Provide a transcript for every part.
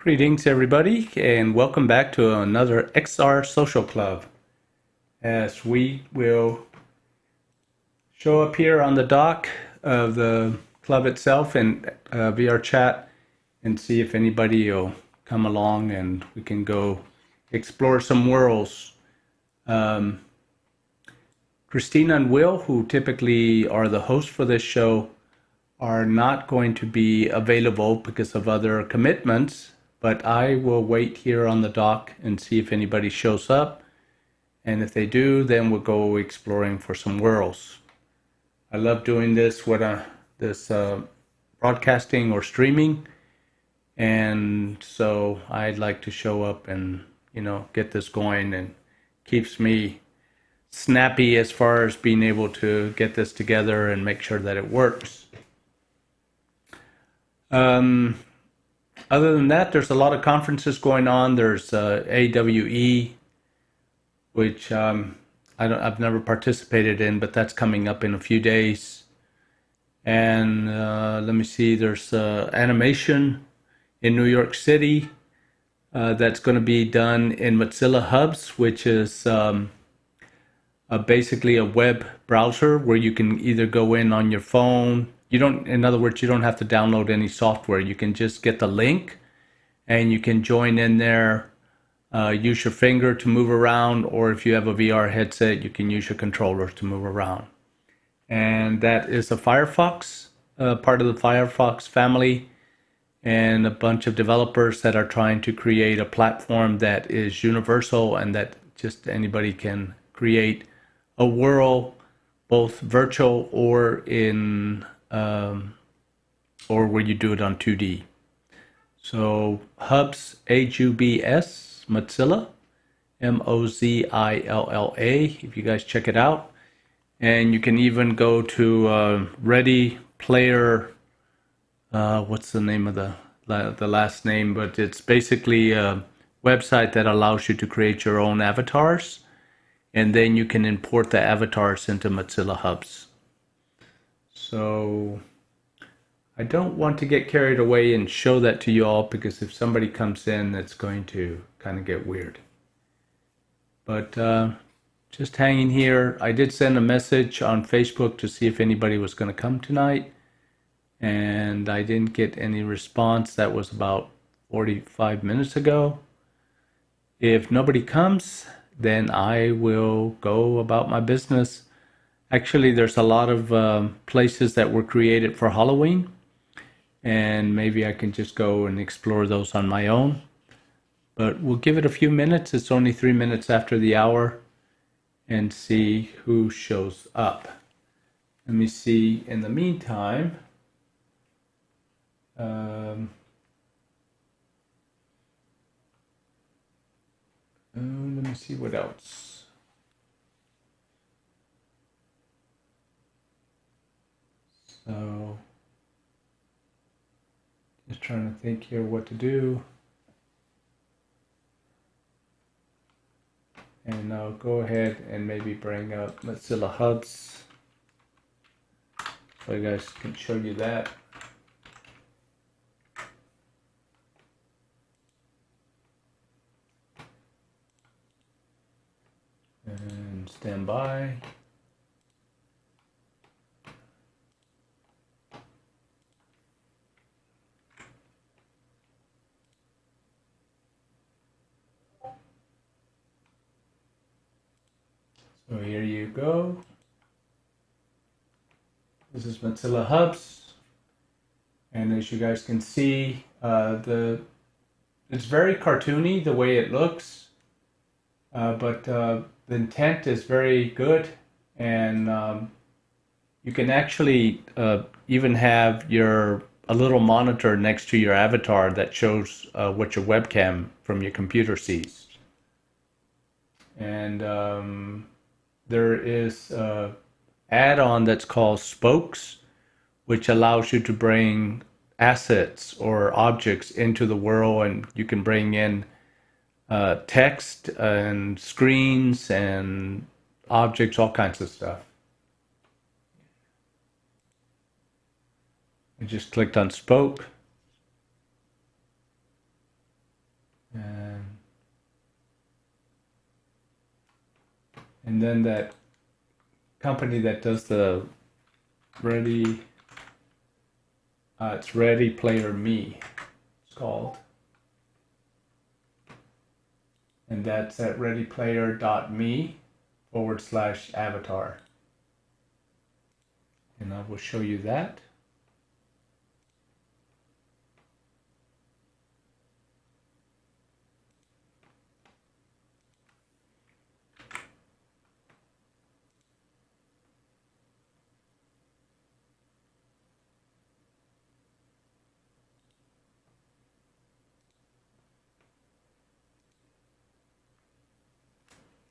Greetings, everybody, and welcome back to another XR Social Club. As we will show up here on the dock of the club itself and VRChat and see if anybody will come along and we can go explore some worlds. Christina and Will, who typically are the hosts for this show, are not going to be available because of other commitments, but I will wait here on the dock and see if anybody shows up. And if they do, then we'll go exploring for some worlds. I love doing this with this broadcasting or streaming. And so I'd like to show up and, get this going, and keeps me snappy as far as being able to get this together and make sure that it works. Other than that, there's a lot of conferences going on. There's AWE, which I've never participated in, but that's coming up in a few days. And let me see, there's animation in New York City that's going to be done in Mozilla Hubs, which is basically a web browser where you can either go in on your phone. In other words, you don't have to download any software. You can just get the link and you can join in there, use your finger to move around, or if you have a VR headset, you can use your controller to move around. And that is a Firefox, part of the Firefox family, and a bunch of developers that are trying to create a platform that is universal and that just anybody can create a world, both virtual or in or where you do it on 2D. So Hubs, H-U-B-S, Mozilla, M-O-Z-I-L-L-A, if you guys check it out. And you can even go to Ready Player, what's the name of the last name, but it's basically a website that allows you to create your own avatars, and then you can import the avatars into Mozilla Hubs. So I don't want to get carried away and show that to you all, because if somebody comes in, it's going to kind of get weird. But just hanging here. I did send a message on Facebook to see if anybody was going to come tonight, and I didn't get any response. That was about 45 minutes ago. If nobody comes, then I will go about my business. Actually, there's a lot of places that were created for Halloween, and maybe I can just go and explore those on my own. But we'll give it a few minutes. It's only 3 minutes after the hour, and see who shows up. Let me see. In the meantime, let me see what else. So, just trying to think here what to do. And I'll go ahead and maybe bring up Mozilla Hubs so you guys can show you that. And stand by. So here you go. This is Mozilla Hubs, and as you guys can see, it's very cartoony the way it looks, but the intent is very good, and you can actually even have a little monitor next to your avatar that shows what your webcam from your computer sees. And there is an add-on that's called Spokes, which allows you to bring assets or objects into the world, and you can bring in text and screens and objects, all kinds of stuff. I just clicked on Spoke. And then that company that does the Ready, it's Ready Player Me, it's called. And that's at readyplayer.me/avatar. And I will show you that.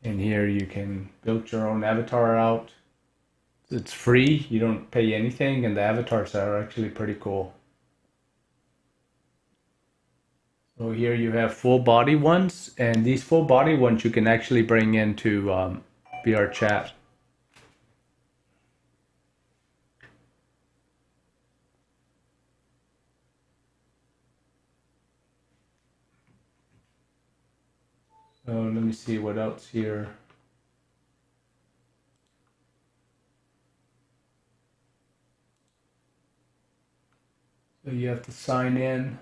And here you can build your own avatar out. It's free, you don't pay anything, and the avatars are actually pretty cool. So here you have full body ones, and these full body ones you can actually bring into VRChat. So let me see what else here. So you have to sign in.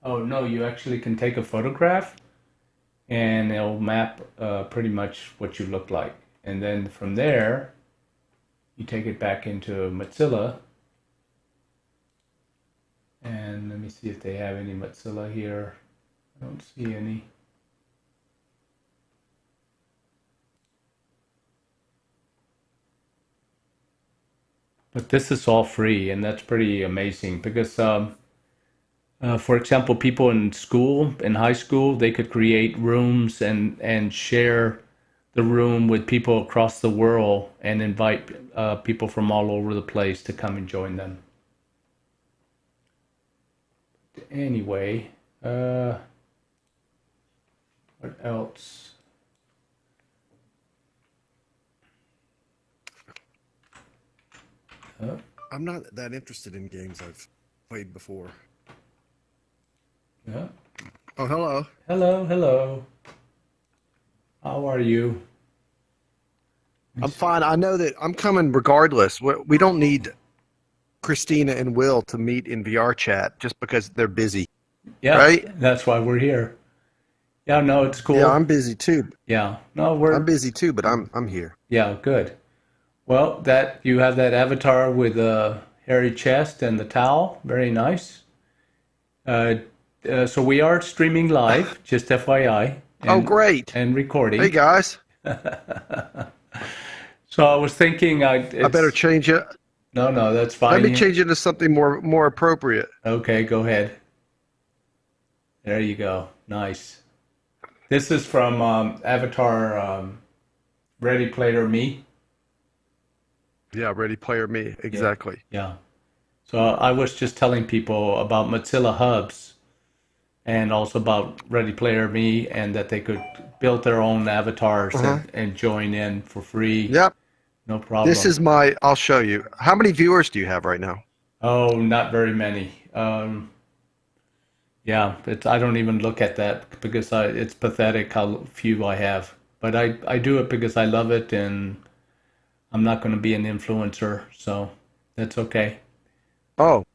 Oh no, you actually can take a photograph and it'll map pretty much what you look like. And then from there, you take it back into Mozilla. And let me see if they have any Mozilla here. I don't see any. But this is all free, and that's pretty amazing because, for example, people in school, in high school, they could create rooms and share the room with people across the world and invite people from all over the place to come and join them. Anyway, what else? I'm not that interested in games I've played before. Yeah. Oh, hello. Hello, hello. How are you? I'm fine. I know that I'm coming regardless. We don't need Christina and Will to meet in VRChat just because they're busy. Yeah, right? that's why we're here. Yeah, no, it's cool. Yeah, I'm busy too. Yeah, no, I'm busy too, but I'm here. Yeah, good. Well, that you have that avatar with the hairy chest and the towel. Very nice. So we are streaming live, just FYI. Oh, great. And recording. Hey, guys. So I was thinking I better change it. No, that's fine. Let me change it to something more appropriate. Okay, go ahead. There you go. Nice. This is from Avatar Ready Player Me. Yeah, Ready Player Me. Exactly. Yeah. So I was just telling people about Mozilla Hubs and also about Ready Player Me and that they could build their own avatars and join in for free. Yep. No problem. This is I'll show you. How many viewers do you have right now? Oh, not very many. Yeah, I don't even look at that because it's pathetic how few I have. But I do it because I love it and I'm not going to be an influencer, so that's okay. Oh.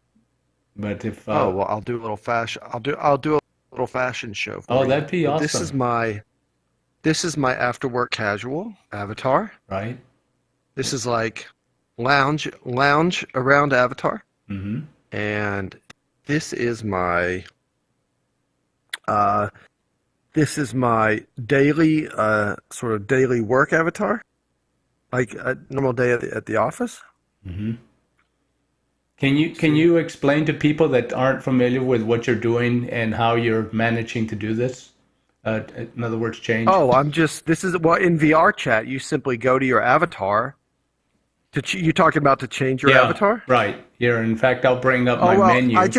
But if well, I'll do a little fashion. I'll do a little fashion show for you. That'd be awesome. This is my after work casual avatar. Right. This is like lounge around avatar. Mm-hmm. And this is my daily sort of daily work avatar. Like a normal day at the office. Mm-hmm. Can you explain to people that aren't familiar with what you're doing and how you're managing to do this? In other words, change. Oh, in VRChat, you simply go to your avatar. You're talking about to change your avatar? Right. Here, in fact, I'll bring up my menu. And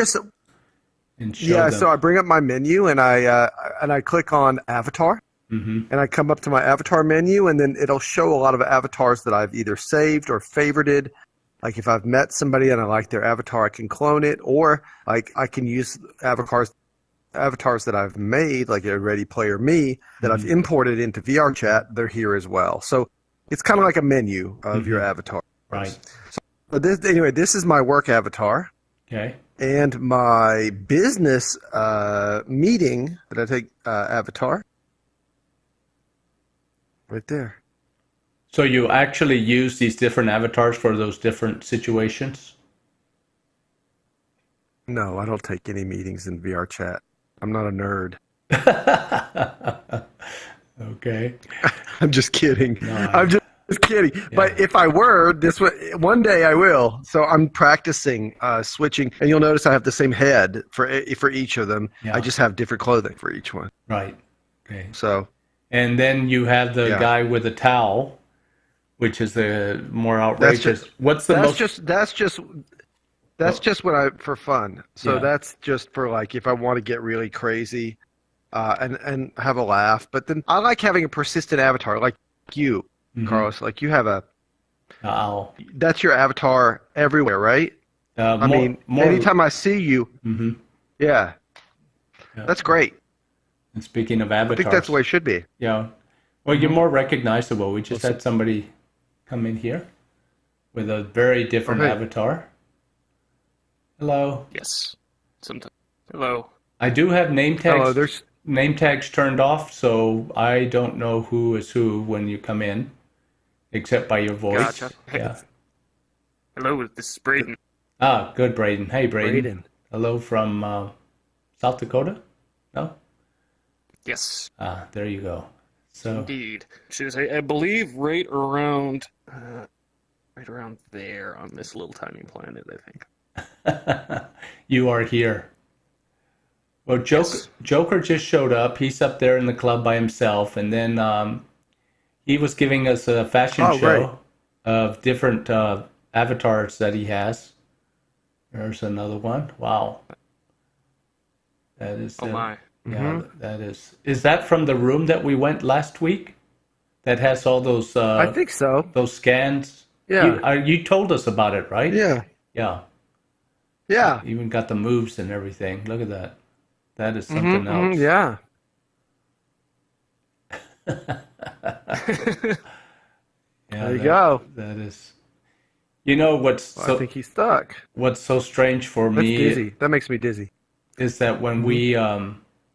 show them. So I bring up my menu and I click on avatar. Mm-hmm. And I come up to my avatar menu, and then it'll show a lot of avatars that I've either saved or favorited. Like if I've met somebody and I like their avatar, I can clone it, or like I can use avatars avatars that I've made, like a Ready Player Me, that I've imported into VRChat, they're here as well. So it's kind of like a menu of your avatars. Right. So this is my work avatar. Okay. And my business meeting that I take avatar. Right there. So you actually use these different avatars for those different situations? No, I don't take any meetings in VRChat. I'm not a nerd. Okay. I'm just kidding. No, I'm just kidding. Yeah. But if I were, one day I will. So I'm practicing switching, and you'll notice I have the same head for each of them. Yeah. I just have different clothing for each one. Right. Okay. So. And then you have the guy with a towel, which is the more outrageous. That's just what for fun. So that's just for like if I want to get really crazy, and have a laugh. But then I like having a persistent avatar, like you, Carlos. Like you have owl. That's your avatar everywhere, right? Anytime I see you, yeah, that's great. And speaking of avatars, I think that's the way it should be. Yeah. Well, you're more recognizable. We just had somebody come in here with a very different avatar. Hello. Yes. Sometimes. Hello. I do have name tags. Name tags turned off, so I don't know who is who when you come in, except by your voice. Gotcha. Yeah. Hello, this is Braden. Ah, good, Braden. Hey, Braden. Hello from South Dakota? No? Yes. Ah, there you go. So. Indeed. She was, I believe, right around there on this little tiny planet, I think. You are here. Well, Joker just showed up. He's up there in the club by himself, and then he was giving us a fashion show of different avatars that he has. There's another one. Wow. That is. Oh my. Yeah, that is. Is that from the room that we went last week? That has all those. I think so. Those scans. Yeah. You told us about it, right? Yeah. Yeah. Yeah. Even got the moves and everything. Look at that. That is something else. Yeah. There you go. That is. You know what's? I think he's stuck. What's so strange for me? Dizzy. That makes me dizzy. Is that when we?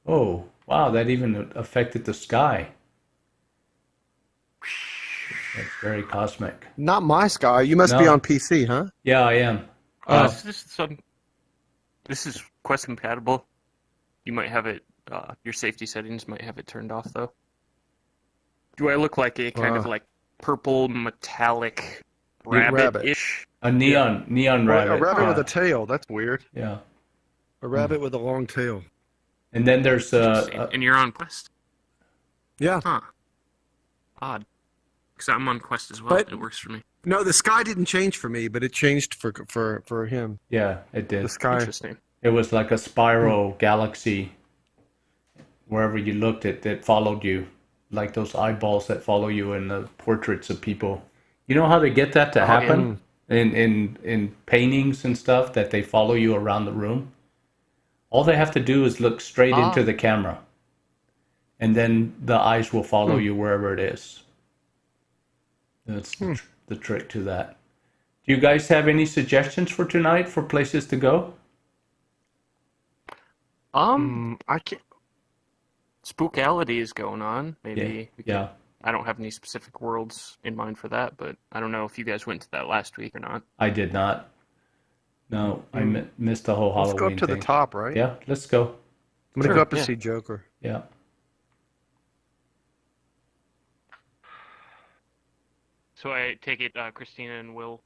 Oh wow! That even affected the sky. That's very cosmic. Not my sky. You must be on PC, huh? Yeah, I am. This is Quest compatible. You might have it. Your safety settings might have it turned off, though. Do I look like a kind of like purple metallic rabbit-ish? A neon rabbit. A rabbit with a tail. That's weird. Yeah. A rabbit with a long tail. And then there's and you're on Quest. Yeah. Huh. Odd. Because I'm on Quest as well. It works for me. No, the sky didn't change for me, but it changed for him. Yeah, it did. The sky. Interesting. It was like a spiral galaxy. Wherever you looked, it followed you, like those eyeballs that follow you in the portraits of people. You know how they get that to happen in paintings and stuff, that they follow you around the room? All they have to do is look straight into the camera, and then the eyes will follow you wherever it is. That's the trick to that. Do you guys have any suggestions for tonight for places to go? I can't. Spookality is going on. Maybe. Yeah. I don't have any specific worlds in mind for that, but I don't know if you guys went to that last week or not. I did not. No, I missed the whole Halloween Let's go up to the top, right? Yeah, let's go. I'm going to go up and see Joker. Yeah. So I take it Christina and Will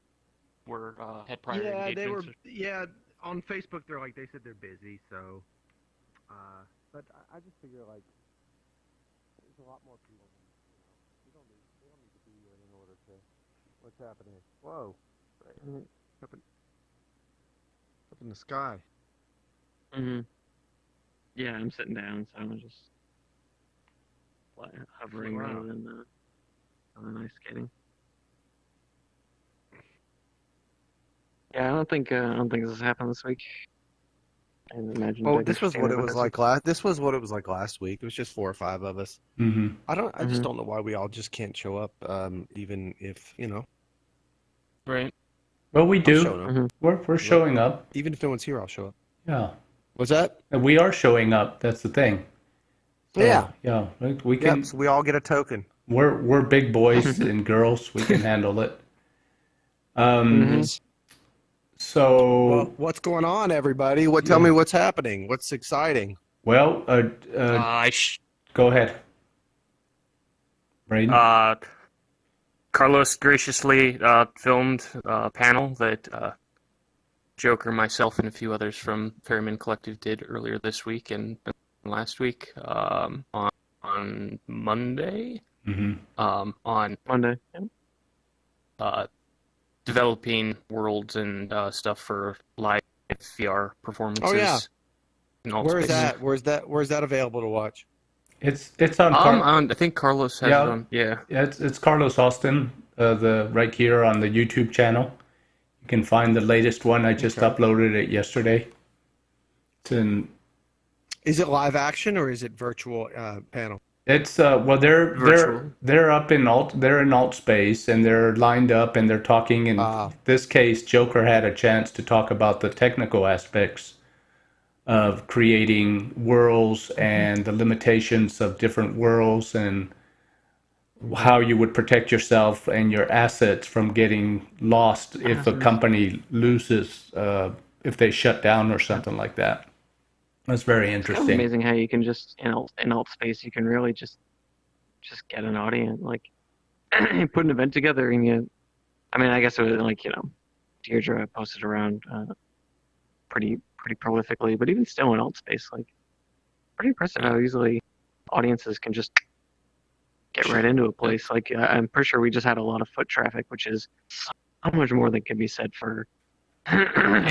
had prior engagements? They were. Yeah, on Facebook they said they're busy, so. But I just figure there's a lot more people. They don't need to be here in order to. What's happening? Whoa! Up in the sky. Yeah, I'm sitting down, so I'm just hovering rather than ice skating. Yeah, I don't think this has happened this week. I imagine. Well, Doug this was what it was understanding like last. This was what it was like last week. It was just 4 or 5 of us. Mm-hmm. I just don't know why we all just can't show up. Even if Right. Well, we I'm do. showing up. We're showing up. Even if no one's here, I'll show up. Yeah. What's that? And we are showing up. That's the thing. So, Yeah. Yeah. We can. Yep. So we all get a token. We're big boys and girls. We can handle it. So. Well, what's going on, everybody? Tell me what's happening. What's exciting? Well, go ahead, Braden. Carlos graciously filmed a panel that Joker, myself, and a few others from Ferryman Collective did earlier this week and last week on Monday. Mm-hmm. On Monday. Developing worlds and stuff for live VR performances. Oh yeah. Where's that? Where's that available to watch? It's on. I think Carlos has it on. Yeah. It's Carlos Austin. Right here on the YouTube channel. You can find the latest one. I just uploaded it yesterday. Is it live action or is it virtual panel? It's they're up in alt space and they're lined up and they're talking. In this case, Joker had a chance to talk about the technical aspects of creating worlds and the limitations of different worlds and how you would protect yourself and your assets from getting lost if a company loses, if they shut down or something like that. That's very interesting. It's amazing how you can just in alt space you can really just get an audience. Like you put an event together and I guess it was Deirdre posted around pretty prolifically, but even still in alt space, like pretty impressive how easily audiences can just get right into a place. Like I'm pretty sure we just had a lot of foot traffic, which is so much more than can be said for any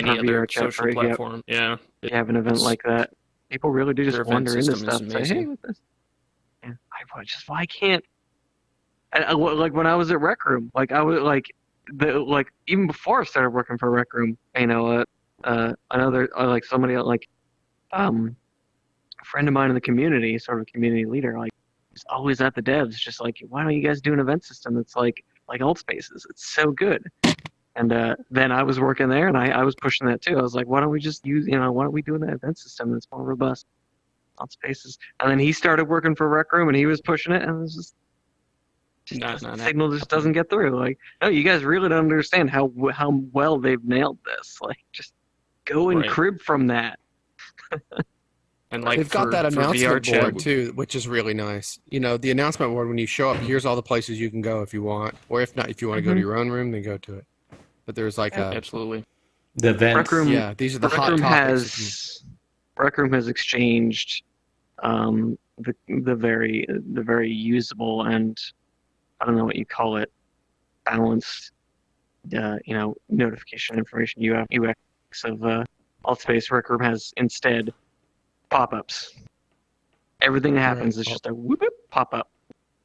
other VRChat social platform. Yeah. You have an event like that. People really do just wander into stuff and say, hey, what's this? Yeah, why can't like when I was at Rec Room, like I was even before I started working for Rec Room, another somebody a friend of mine in the community, sort of a community leader, like he's always at the devs, just like, why don't you guys do an event system that's like alt spaces? It's so good. And then I was working there, and I was pushing that too. I was like, why don't we just use, why don't we do an event system that's more robust on spaces? And then he started working for Rec Room, and he was pushing it, and it was just the signal just doesn't get through. Like, no, you guys really don't understand how well they've nailed this. Like, just go and crib from that. And they've got that announcement board too, which is really nice. The announcement board, when you show up, here's all the places you can go if you want, or if not, if you want to go to your own room, then go to it. But there's absolutely the events. Rec Room, yeah, these are the hot topics. Rec Room has exchanged the very usable and I don't know what you call it, balanced notification information UX of AltSpace. Rec Room has instead pop-ups. Everything that happens is just a whoop pop-up,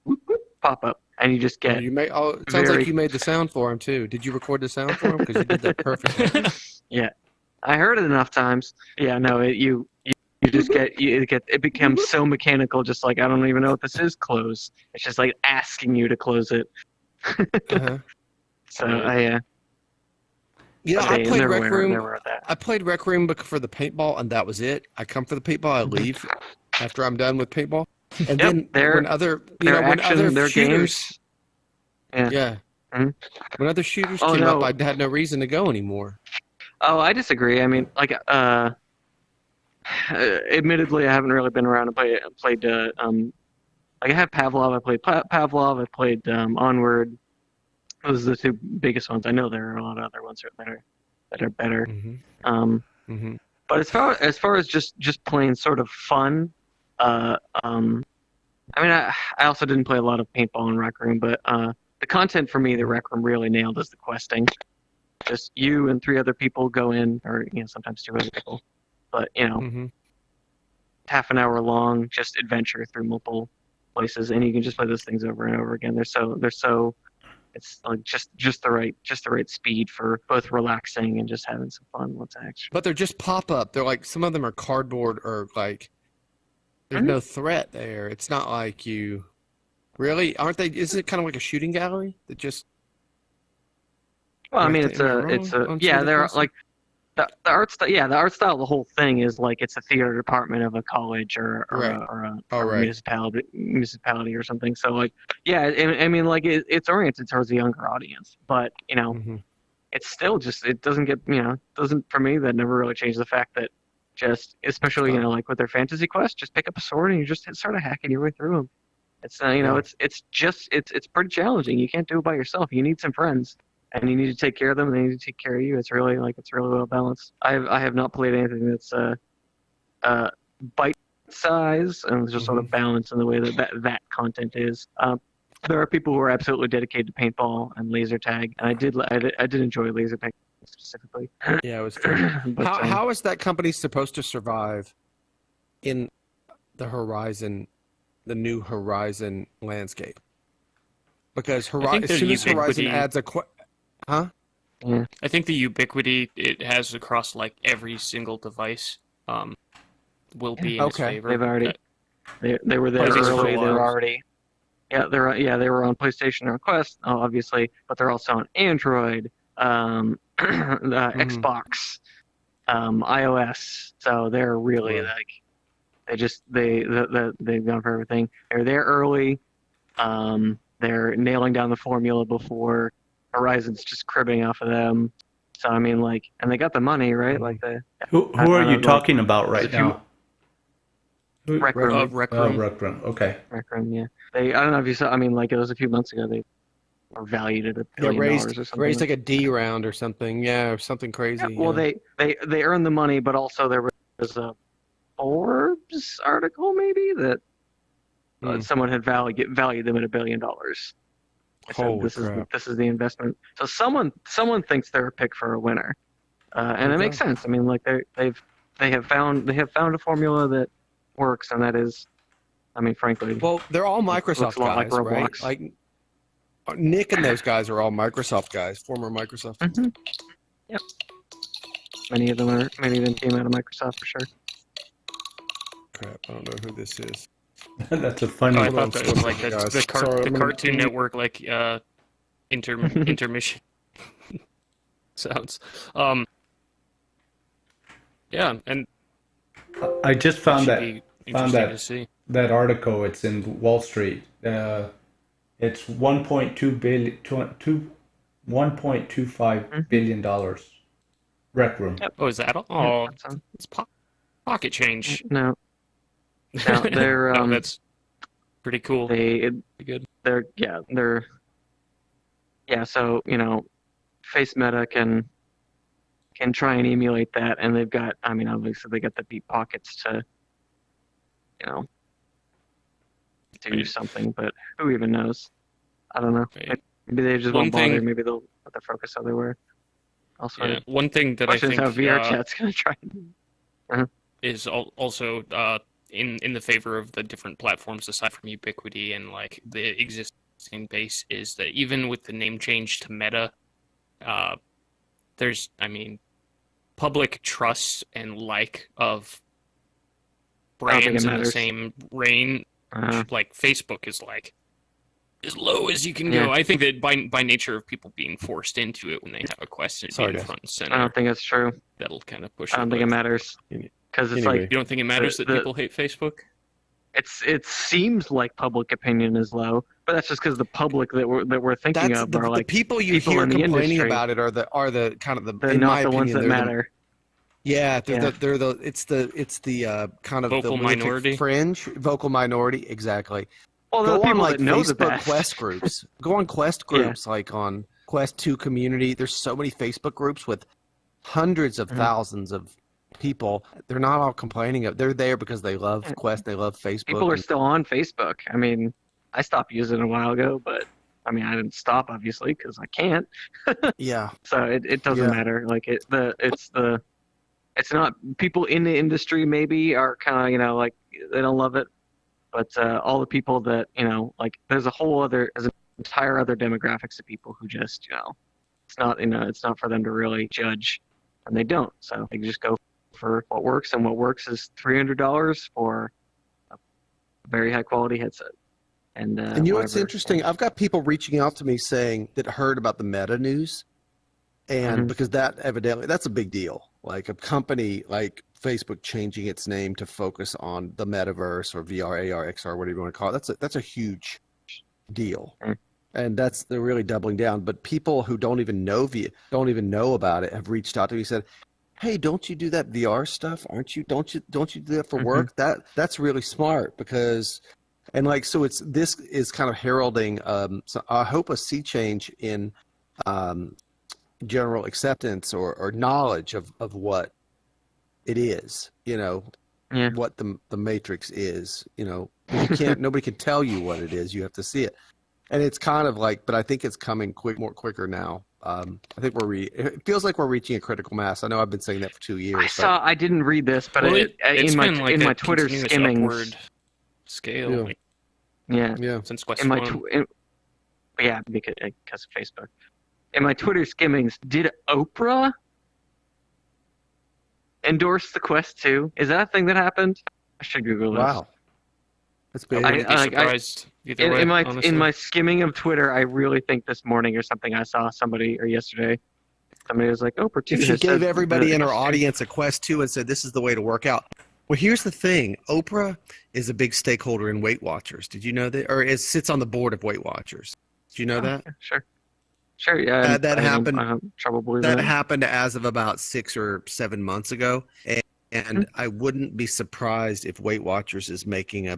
whoop pop-up. And you just get. It sounds like you made the sound for him too. Did you record the sound for him? Because you did that perfectly. Yeah, I heard it enough times. Yeah, no, you just it becomes so mechanical. Just like I don't even know what this is. Close. It's just like asking you to close it. So I played Rec Room. I played Rec Room for the paintball, and that was it. I come for the paintball. I leave after I'm done with paintball. And then when other shooters, games. Yeah. Mm-hmm. When other shooters came up, I had no reason to go anymore. Oh, I disagree. I mean, admittedly, I haven't really been around and played. I have Pavlov. I played Pavlov. I played Onward. Those are the two biggest ones. I know there are a lot of other ones that are better. Mm-hmm. But as far as just playing sort of fun. I also didn't play a lot of paintball in Rec Room, but the content for me that Rec Room really nailed is the questing. Just you and 3 other people go in, or sometimes 2 other people, but half an hour long, just adventure through multiple places, and you can just play those things over and over again. They're so It's like just the right speed for both relaxing and just having some fun. What's actually? But they're just pop up. They're like some of them are cardboard or like there's no threat there. It's not like you really aren't they? Isn't it kind of like a shooting gallery that just? Well, I mean, am I wrong it's a on yeah. some of the They're questions? like the art style. Yeah, the art style. The whole thing is like it's a theater department of a college or Right. a Right. municipality or something. So like, yeah, I mean, like it's oriented towards a younger audience, but Mhm. it's still just it doesn't get doesn't for me that never really changed the fact that just especially like with their fantasy quest, just pick up a sword and you just start hacking your way through them. It's Yeah. it's pretty challenging. You can't do it by yourself. You need some friends, and you need to take care of them. And they need to take care of you. It's really well balanced. I have not played anything that's bite size and just sort of balanced in the way that content is. There are people who are absolutely dedicated to paintball and laser tag, and I did enjoy laser tag specifically. Yeah, it was fun. But, How is that company supposed to survive in the the new Horizon landscape? Because think as their soon as Horizon ubiquity- adds huh? I think the ubiquity it has across like every single device will be in its Okay. favor. They've already they were there PlayStation early. They for a were while. already they were on PlayStation or Quest, obviously, but they're also on Android, Xbox, iOS. So they're really Right. like they've gone for everything. They're there early. They're nailing down the formula before Horizon's just cribbing off of them. So I mean, like, and they got the money, right? Like the Who are you talking about right if you- now? Rec Room. Rec Oh, Room. Rec Room. Okay. Rec Room, yeah. I don't know if you saw. I mean, like it was a few months ago. They were valued at $1 Yeah, billion or something. raised like a D round or something. Yeah, or something crazy. Yeah, well, yeah. they earned the money, but also there was a Forbes article maybe that someone had valued them at $1 billion. I said, Holy crap. this is the investment. So someone thinks they're a pick for a winner, and it makes sense. I mean, like they have found a formula that works, and that is, I mean, frankly, Well, they're all Microsoft looks a lot like guys, right? Roblox. Like Nick and those guys are all Microsoft guys, former Microsoft. Yep. Many of them came out of Microsoft for sure. Crap, I don't know who this is. That's a funny. Oh, I Hold on, thought that was like guys. the Sorry, I'm gonna- Cartoon Network like intermission sounds. Yeah, and I just found should that be interesting that- to see. that article. It's in Wall Street. It's 1.25 billion dollars. Rec Room. Yep. Oh, is that all? Oh, That's, it's pocket change. no, they're No, that's pretty cool. they Pretty good. so Face Meta can try and emulate that, and they've got, I mean, obviously they got the deep pockets to do Right. something, but who even knows? I don't know. Right. Maybe they just One won't bother. thing- Maybe they'll put the focus elsewhere. Also, Yeah. One thing that I question is think how VRChat's gonna try. is also in the favor of the different platforms aside from Ubiquity and like the existing base is that even with the name change to Meta, there's, I mean, public trust and like of I don't think it brands in the matters. same reign, like Facebook is like as low as you can Yeah. go. I think that by nature of people being forced into it when they have a question Sorry, being guys. front and I center, don't think that's true. that'll kind of push I don't it. think it but matters because it's Anyway. like you don't think it matters that the- people hate Facebook? it seems like public opinion is low, but that's just because the public that we're thinking That's of the are like people you people hear in the complaining industry. about it are the kind of the they're in my not the ones opinion, that they're the- matter. Yeah, Yeah. they're the it's the kind of Vocal the lunatic minority? fringe, vocal minority, exactly. Well, Go the on people like that know the Facebook best. Quest groups. Go on Quest Yeah. groups like on Quest 2 community. There's so many Facebook groups with hundreds of Mhm. thousands of people. They're not all complaining of. They're there because they love Yeah. Quest. They love Facebook. People are and- still on Facebook. I mean, I stopped using it a while ago, but I mean, I didn't stop obviously because I can't. yeah. So it doesn't Yeah. matter. Like it's not people in the industry maybe are kind of they don't love it, but all the people that like there's a whole other as an entire other demographics of people who just, it's not for them to really judge, and they don't. So they just go for what works, and what works is $300 for a very high quality headset. And you know what's interesting? I've got people reaching out to me saying that heard about the Meta news, and because that evidently that's a big deal. Like a company like Facebook changing its name to focus on the metaverse or VR, AR, XR, whatever you want to call it. That's a huge deal, and they're really doubling down. But people who don't even know about it have reached out to me and said, "Hey, don't you do that VR stuff? Don't you do that for work? That's really smart because." And like, so this is kind of heralding, so I hope a sea change in general acceptance or knowledge of what it is, what the Matrix is, nobody can tell you what it is. You have to see it. And it's kind of like, but I think it's coming quicker now. I think it feels like we're reaching a critical mass. I know I've been saying that for 2 years. I didn't read this, but it's in my Twitter skimmings. Scale. Yeah. Since Quest 1. Because of Facebook. In my Twitter skimmings, did Oprah endorse the Quest 2? Is that a thing that happened? I should Google this. Wow. That's big. I wouldn't be surprised either way, in my skimming of Twitter, I really think this morning or something I saw somebody was like, Oprah 2. If she gave everybody in her audience a Quest 2 and said, this is the way to work out. Well, here's the thing. Oprah is a big stakeholder in Weight Watchers. Did you know that? Or sits on the board of Weight Watchers. Did you know that? Yeah, sure. Yeah. That happened. I have trouble believing that happened as of about 6 or 7 months ago. And I wouldn't be surprised if Weight Watchers is making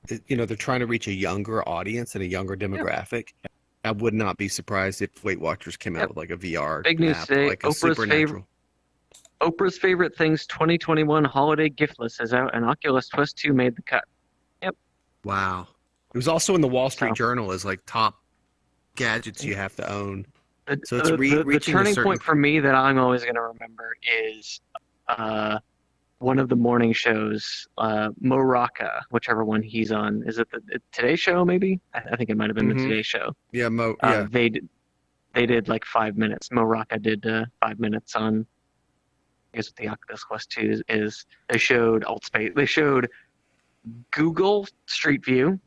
they're trying to reach a younger audience and a younger demographic. Yep. I would not be surprised if Weight Watchers came out with like a VR big news app, today. like a Supernatural. Oprah's Favorite Things 2021 Holiday Gift List is out, and Oculus Quest 2 made the cut. Yep. Wow. It was also in the Wall Street Journal as like top gadgets you have to own. So it's the turning point for me that I'm always going to remember is one of the morning shows, Mo Rocca, whichever one he's on. Is it the Today Show? Maybe I think it might have been the Today Show. Yeah, Yeah. They did like 5 minutes. Mo Rocca did 5 minutes on. I guess what the Oculus Quest 2 is. They showed AltSpace. They showed Google Street View,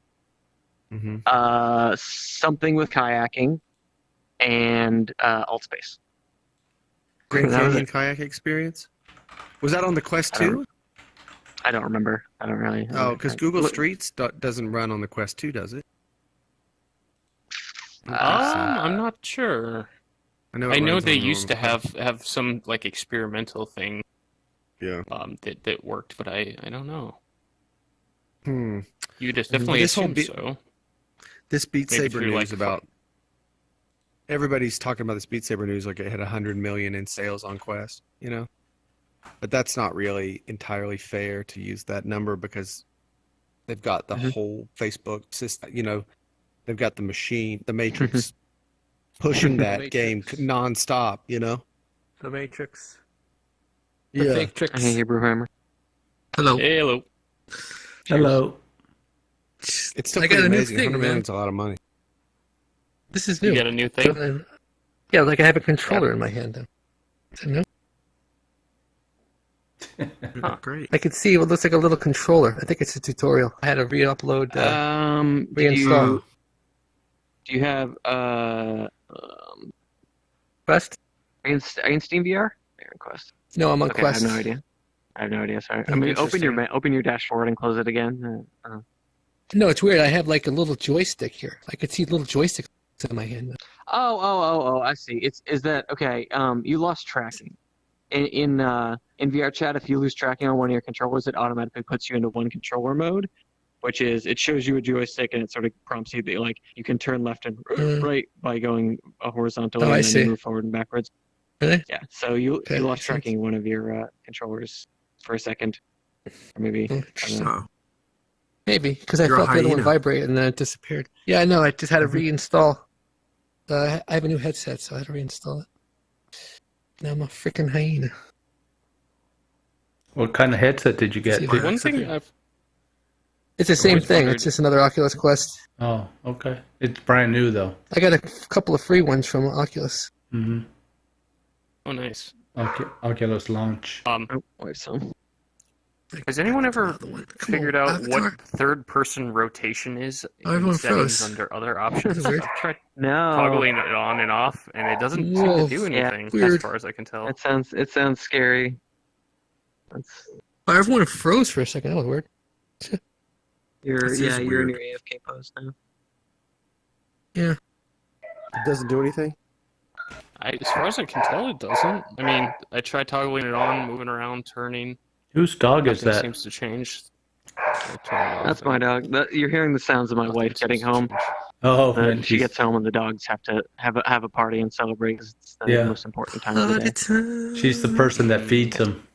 something with kayaking, and AltSpace. Grand Canyon kayak experience? Was that on the Quest 2? I don't remember. I don't really. Oh, because Google Streets doesn't run on the Quest 2, does it? I'm not sure. I know they used to have some like experimental thing. Yeah. That worked, but I don't know. You just definitely assume so. This Beat Saber news about everybody's talking about this Beat Saber news like it had 100 million in sales on Quest, but that's not really entirely fair to use that number because they've got the whole Facebook system. They've got the Matrix. Pushing that game nonstop, The Matrix. The Matrix. Hey, Hebrew Hammer. Hello. Hello. Hello. It's still pretty amazing. 100 million is a lot of money. This is new. You got a new thing? Yeah, like I have a controller in my hand now. Is that new? Great. I can see what looks like a little controller. I think it's a tutorial. I had to re-upload, reinstall. Do you have Quest? Are you in Steam VR? Quest. No, I'm on Okay, Quest. I have no idea. Sorry. I mean, open your dashboard and close it again. No, it's weird. I have like a little joystick here. I could see little joysticks in my hand. Oh! I see. Is that okay? You lost tracking. In VRChat, if you lose tracking on one of your controllers, it automatically puts you into one controller mode, which is it shows you a joystick and it sort of prompts you that you can turn left and right by going horizontally and then move forward and backwards. Really? Yeah. So you lost tracking in one of your controllers for a second, or maybe. Maybe because I felt the other one vibrate and then it disappeared. Yeah, I know. I just had to reinstall. I have a new headset, so I had to reinstall it. Now I'm a freaking hyena. What kind of headset did you get? One thing It's the same always thing. wondered- It's just another Oculus Quest. Oh, okay. It's brand new though. I got a couple of free ones from Oculus. Mm-hmm. Oh, nice. Oculus launch. Oh, wait, so Has anyone ever Another one. Come figured on, out Avatar. what third-person rotation is Oh, in everyone settings froze. under other options? That's weird. I've tried no. toggling it on and off, and it doesn't seem Whoa. to do anything as Weird. far as I can tell. It sounds scary. That's Oh, everyone froze for a second. That was weird. you're This is you're in weird. your AFK pose now. It doesn't do anything. As far as I can tell, it doesn't. I mean, I tried toggling it on, moving around, turning. Whose dog is Nothing that? seems to change. I turn it off That's and my dog. You're hearing the sounds of my nothing wife seems getting to home. change. Oh, She she's- gets home and the dogs have to have a party and celebrate 'cause it's the Yeah. most important time of the day. she's the person that feeds them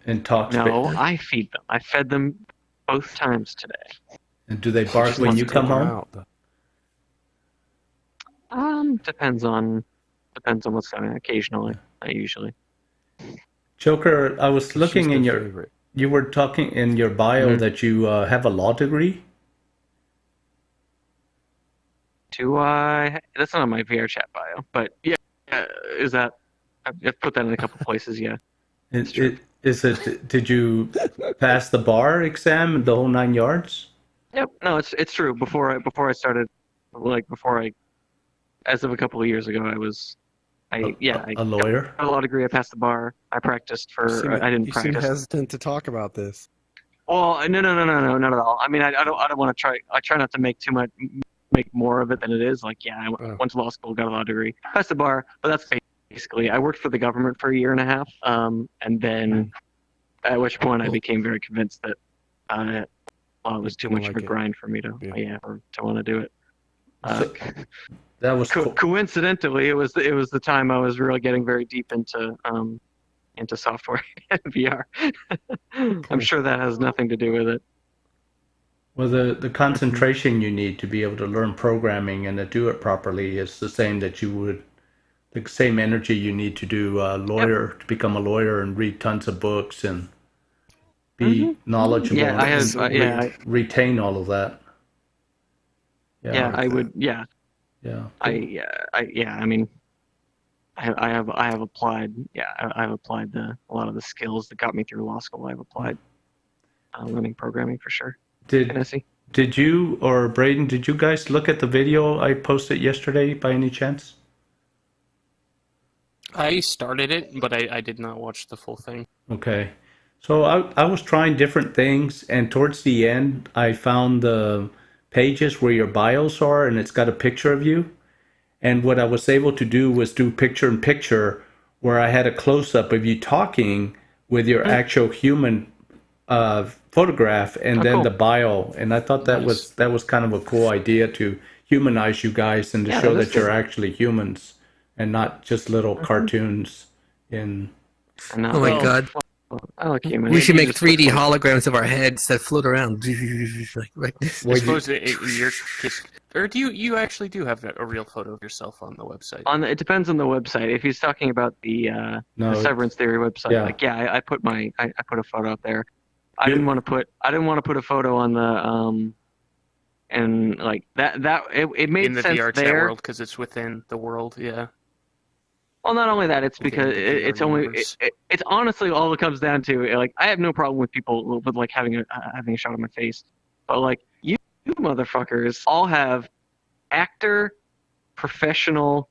and talks. No, I feed them. I fed them both times today. And do they bark when you come home? Depends on what's going on. Occasionally, not usually. Joker, I was looking She's in their your. favorite. You were talking in your bio Mhm. that you have a law degree. Do I? That's not on my VRChat bio, but yeah, is that? I've put that in a couple places. Yeah. Is it? Did you pass the bar exam, the whole 9 yards? Yep. No, it's true. Before I started, as of a couple of years ago, I A lawyer. got a law degree. I passed the bar. I practiced for. I didn't You seem practice. hesitant to talk about this. Well, no, not at all. I mean, I don't want to try. I try not to make more of it than it is. Like, yeah, I went to law school, got a law degree, passed the bar, but that's basically. I worked for the government for a year and a half, and then at which point I became very convinced that law was too much of a like it. grind for me to want to do it. So- That was cool. Coincidentally, it was the time I was really getting very deep into software and VR. I'm sure that has nothing to do with it. Well, the concentration you need to be able to learn programming and to do it properly is the same that you would, the same energy you need to do to become a lawyer and read tons of books and be knowledgeable Yeah, I and have. retain all of that. Yeah, I would. Yeah, Yeah. I mean, I have applied. Yeah, I've applied a lot of the skills that got me through law school. I've applied learning programming for sure. Did you or Braden? Did you guys look at the video I posted yesterday by any chance? I started it, but I did not watch the full thing. Okay. So I was trying different things, and towards the end, I found the pages where your bios are, and it's got a picture of you. And what I was able to do was do picture-in-picture, where I had a close-up of you talking with your actual human photograph, and then cool. the bio. And I thought that was kind of a cool idea to humanize you guys and to show that you're actually humans and not just little cartoons in. Oh my god. I like human. We should make just 3D look holograms of our heads that float around. Like this. I suppose in your case, or do you actually do have a real photo of yourself on the website? It depends on the website. If he's talking about the Severance Theory website, I put a photo up there. I didn't want to put a photo on the and like that it made in the sense VRChat there. world because it's within the world. Yeah. Well, not only that, it's Within because the VR it's only universe. it's honestly all it comes down to. Like, I have no problem with people with like having a shot of my face, but like you motherfuckers all have actor professional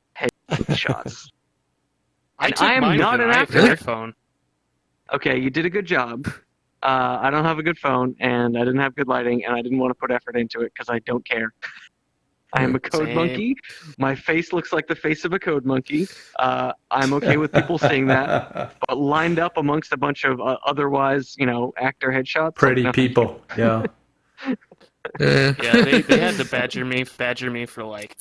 headshots. I took am mine not with an an actor. iPhone. Okay, you did a good job. I don't have a good phone, and I didn't have good lighting, and I didn't want to put effort into it because I don't care. I am a code Same. monkey. My face looks like the face of a code monkey. I'm okay with people seeing that, but lined up amongst a bunch of otherwise, actor headshots. Pretty like, people, yeah. Yeah, they had to badger me for like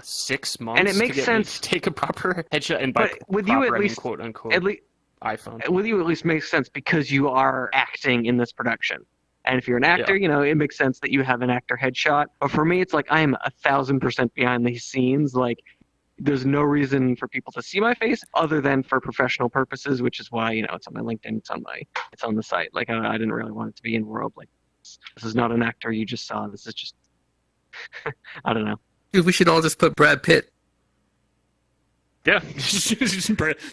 6 months. And it makes to get me sense. to take a proper headshot, and by But with you proper, at I mean least, quote unquote at least, iPhone. with you at least makes sense because you are acting in this production. And if you're an actor, it makes sense that you have an actor headshot. But for me, it's like I am 1,000% behind these scenes. Like, there's no reason for people to see my face other than for professional purposes, which is why it's on my LinkedIn, it's on the site. Like, I didn't really want it to be in world. Like, This is not an actor you just saw. This is just I don't know. Dude, we should all just put Brad Pitt. Yeah.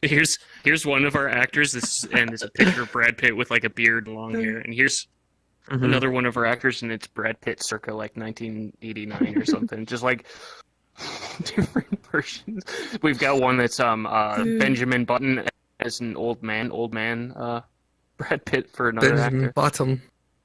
here's one of our actors. And it's a picture of Brad Pitt with like a beard and long hair. And here's another one of our actors, and it's Brad Pitt circa like 1989 or something. Just like different versions. We've got one that's Benjamin Button as an old man. Brad Pitt for another actor.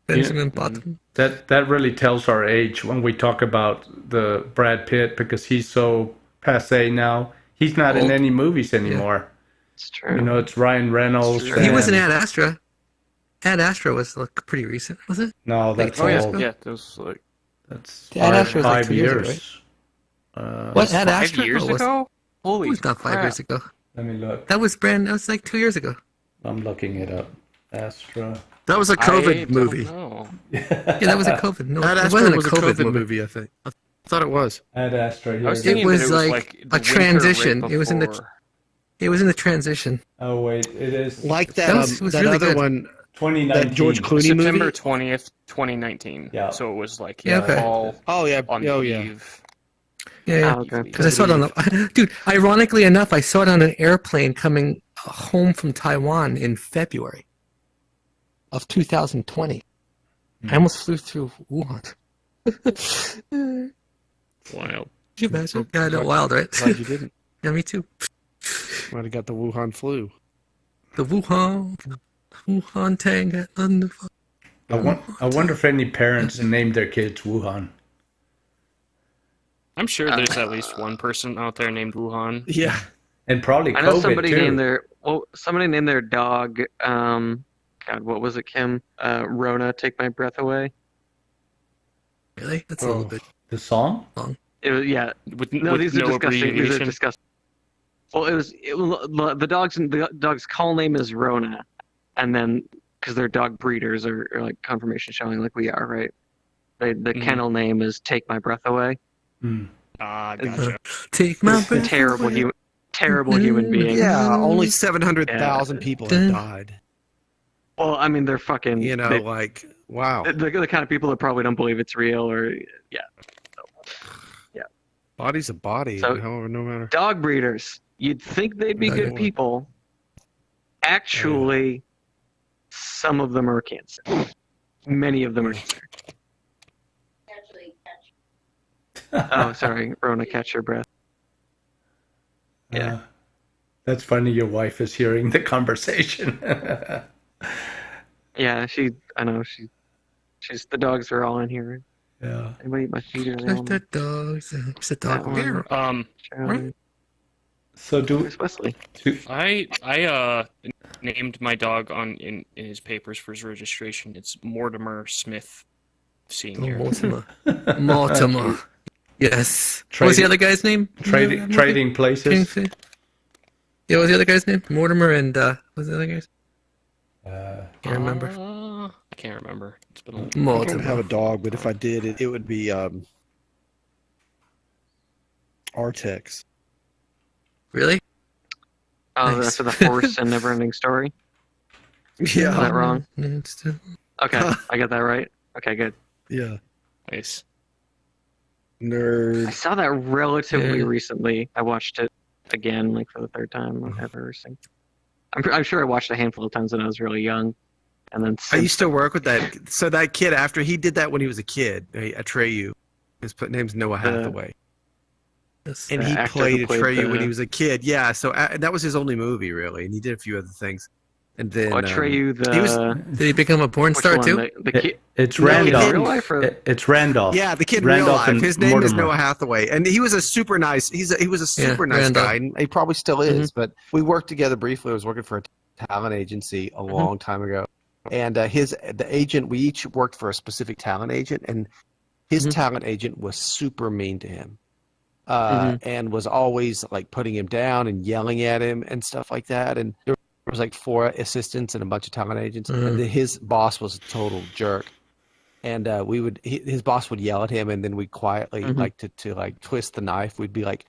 Benjamin Button. That really tells our age when we talk about the Brad Pitt, because he's so passé now. He's not in any movies anymore. It's true. You know, it's Ryan Reynolds. He was in Ad Astra. Ad Astra was like pretty recent, was it? No, that's Like 2 years old. ago? Yeah, that was like That's Ad Astra was like 5 2 years ago, years. What, Ad 5 Astra? years Oh, was- ago. Holy It was not 5 crap. years ago. Let me look. That was like 2 years ago. I'm looking it up. Astra. That was a I COVID don't movie. know. Yeah, that was a COVID. No, Ad it Astra wasn't was a COVID movie. I think. I thought it was. Ad Astra. Here I was it thinking is. was that it was like like a the winter transition. right It was in the- before. It was in the transition. Oh wait, it is Like that, That was that really other good. one, 2019. that George Clooney September movie. 20th, 2019. Yeah. So it was like Yeah, okay. fall Oh yeah, on oh the yeah. eve. Yeah, Oh, okay. because I saw it on the. Dude, ironically enough, I saw it on an airplane coming home from Taiwan in February of 2020. I almost flew through Wuhan. Could Wild. you imagine? Yeah, I know, wild, right? Glad you didn't. Yeah, me too. Might have got the Wuhan flu. The Wuhan Tang got under. I wonder if any parents named their kids Wuhan. I'm sure there's at least one person out there named Wuhan. Yeah. And probably I know COVID somebody too. named their dog. God, what was it, Kim? Rona, take my breath away. Really? That's a little bit. The song? It was, yeah. With, No, with these are no disgusting. These are abbreviation. disgusting. Well, the dog's call name is Rona, and then because they're dog breeders or like confirmation showing like we are, right? The kennel name is Take My Breath Away. Hmm. Ah, gotcha. Take my breath Terrible away. human being. Yeah. Only 700,000 people have died. Well, I mean, they're fucking. You know, they- like wow. the kind of people that probably don't believe it's real, or yeah. Body's a body. So- However, no matter. Dog breeders. You'd think they'd be I good know. people. Actually, some of them are cancer. Many of them are cancer. Oh, sorry, Rona, catch your breath. Yeah. That's funny. Your wife is hearing the conversation. Yeah, I know she's the dogs are all in here. Yeah. Anybody eat my feet or Let the dogs. It's a dog. That one. Charlie. So Where's Wesley? I named my dog in his papers for his registration. It's Mortimer Smith Senior. Mortimer. Mortimer. Yes. What was Trading- the other guy's name? trading places. Yeah, what was the other guy's name? Mortimer and what was the other guy's? Can't remember. I can't remember. It's been a long I don't Mortimer. have a dog, but if I did, it would be Artex. Really? Oh, Nice. that's for the horse and never-ending story. Is Yeah. that wrong? It's Okay, I got that right. Okay, good. Yeah. nice. I Nerd. saw that relatively Yeah. recently. I watched it again, like for the third time ever. I'm sure I watched a handful of times when I was really young, and then I used to work with that. So that kid, after he did that when he was a kid, Atreyu, his name's Noah Hathaway, Yes. and the he actor played who played Atreyu when the- he was a kid. Yeah, so that was his only movie really, and he did a few other things. And then Atreyu, he was- Did he become a porn which star one? too? The kid, It's No, Randolph. in real life or It's Randolph. Yeah, the kid in real Randolph life. and His name is Mortimer. Noah Hathaway, and he was a super nice. He was a super nice Randolph. guy, and he probably still is. But we worked together briefly. I was working for a talent agency a long time ago, and the agent. We each worked for a specific talent agent, and his talent agent was super mean to him, and was always like putting him down and yelling at him and stuff like that. And there was like 4 assistants and a bunch of talent agents, and then his boss was a total jerk. And his boss would yell at him, and then we'd quietly like to like twist the knife. We'd be like,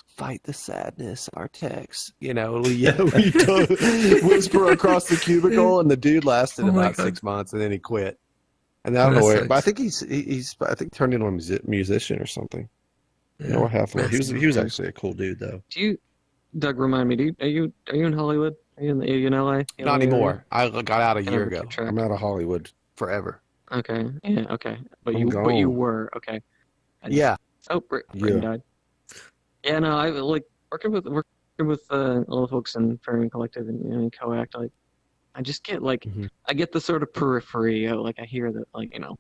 "Fight the sadness, Artex," you know. We'd whisper across the cubicle, and the dude lasted Oh my about God. 6 months, and then he quit. And I don't That know where, sucks. but I think he's I think turned into a musician or something. Yeah. You know what happened? He was Massive. actually a cool dude though. Do you, Doug? Remind me. Are you in Hollywood? Are you in LA? Not anymore. I got out a I year never ago. keep track. I'm out of Hollywood forever. Okay. Yeah. Okay. But I'm you gone. were okay. Yeah. Oh, Britain died. Yeah. No, I like working with all the folks in Fairing Collective and Coact. Like, I just get I get the sort of periphery. Like I hear that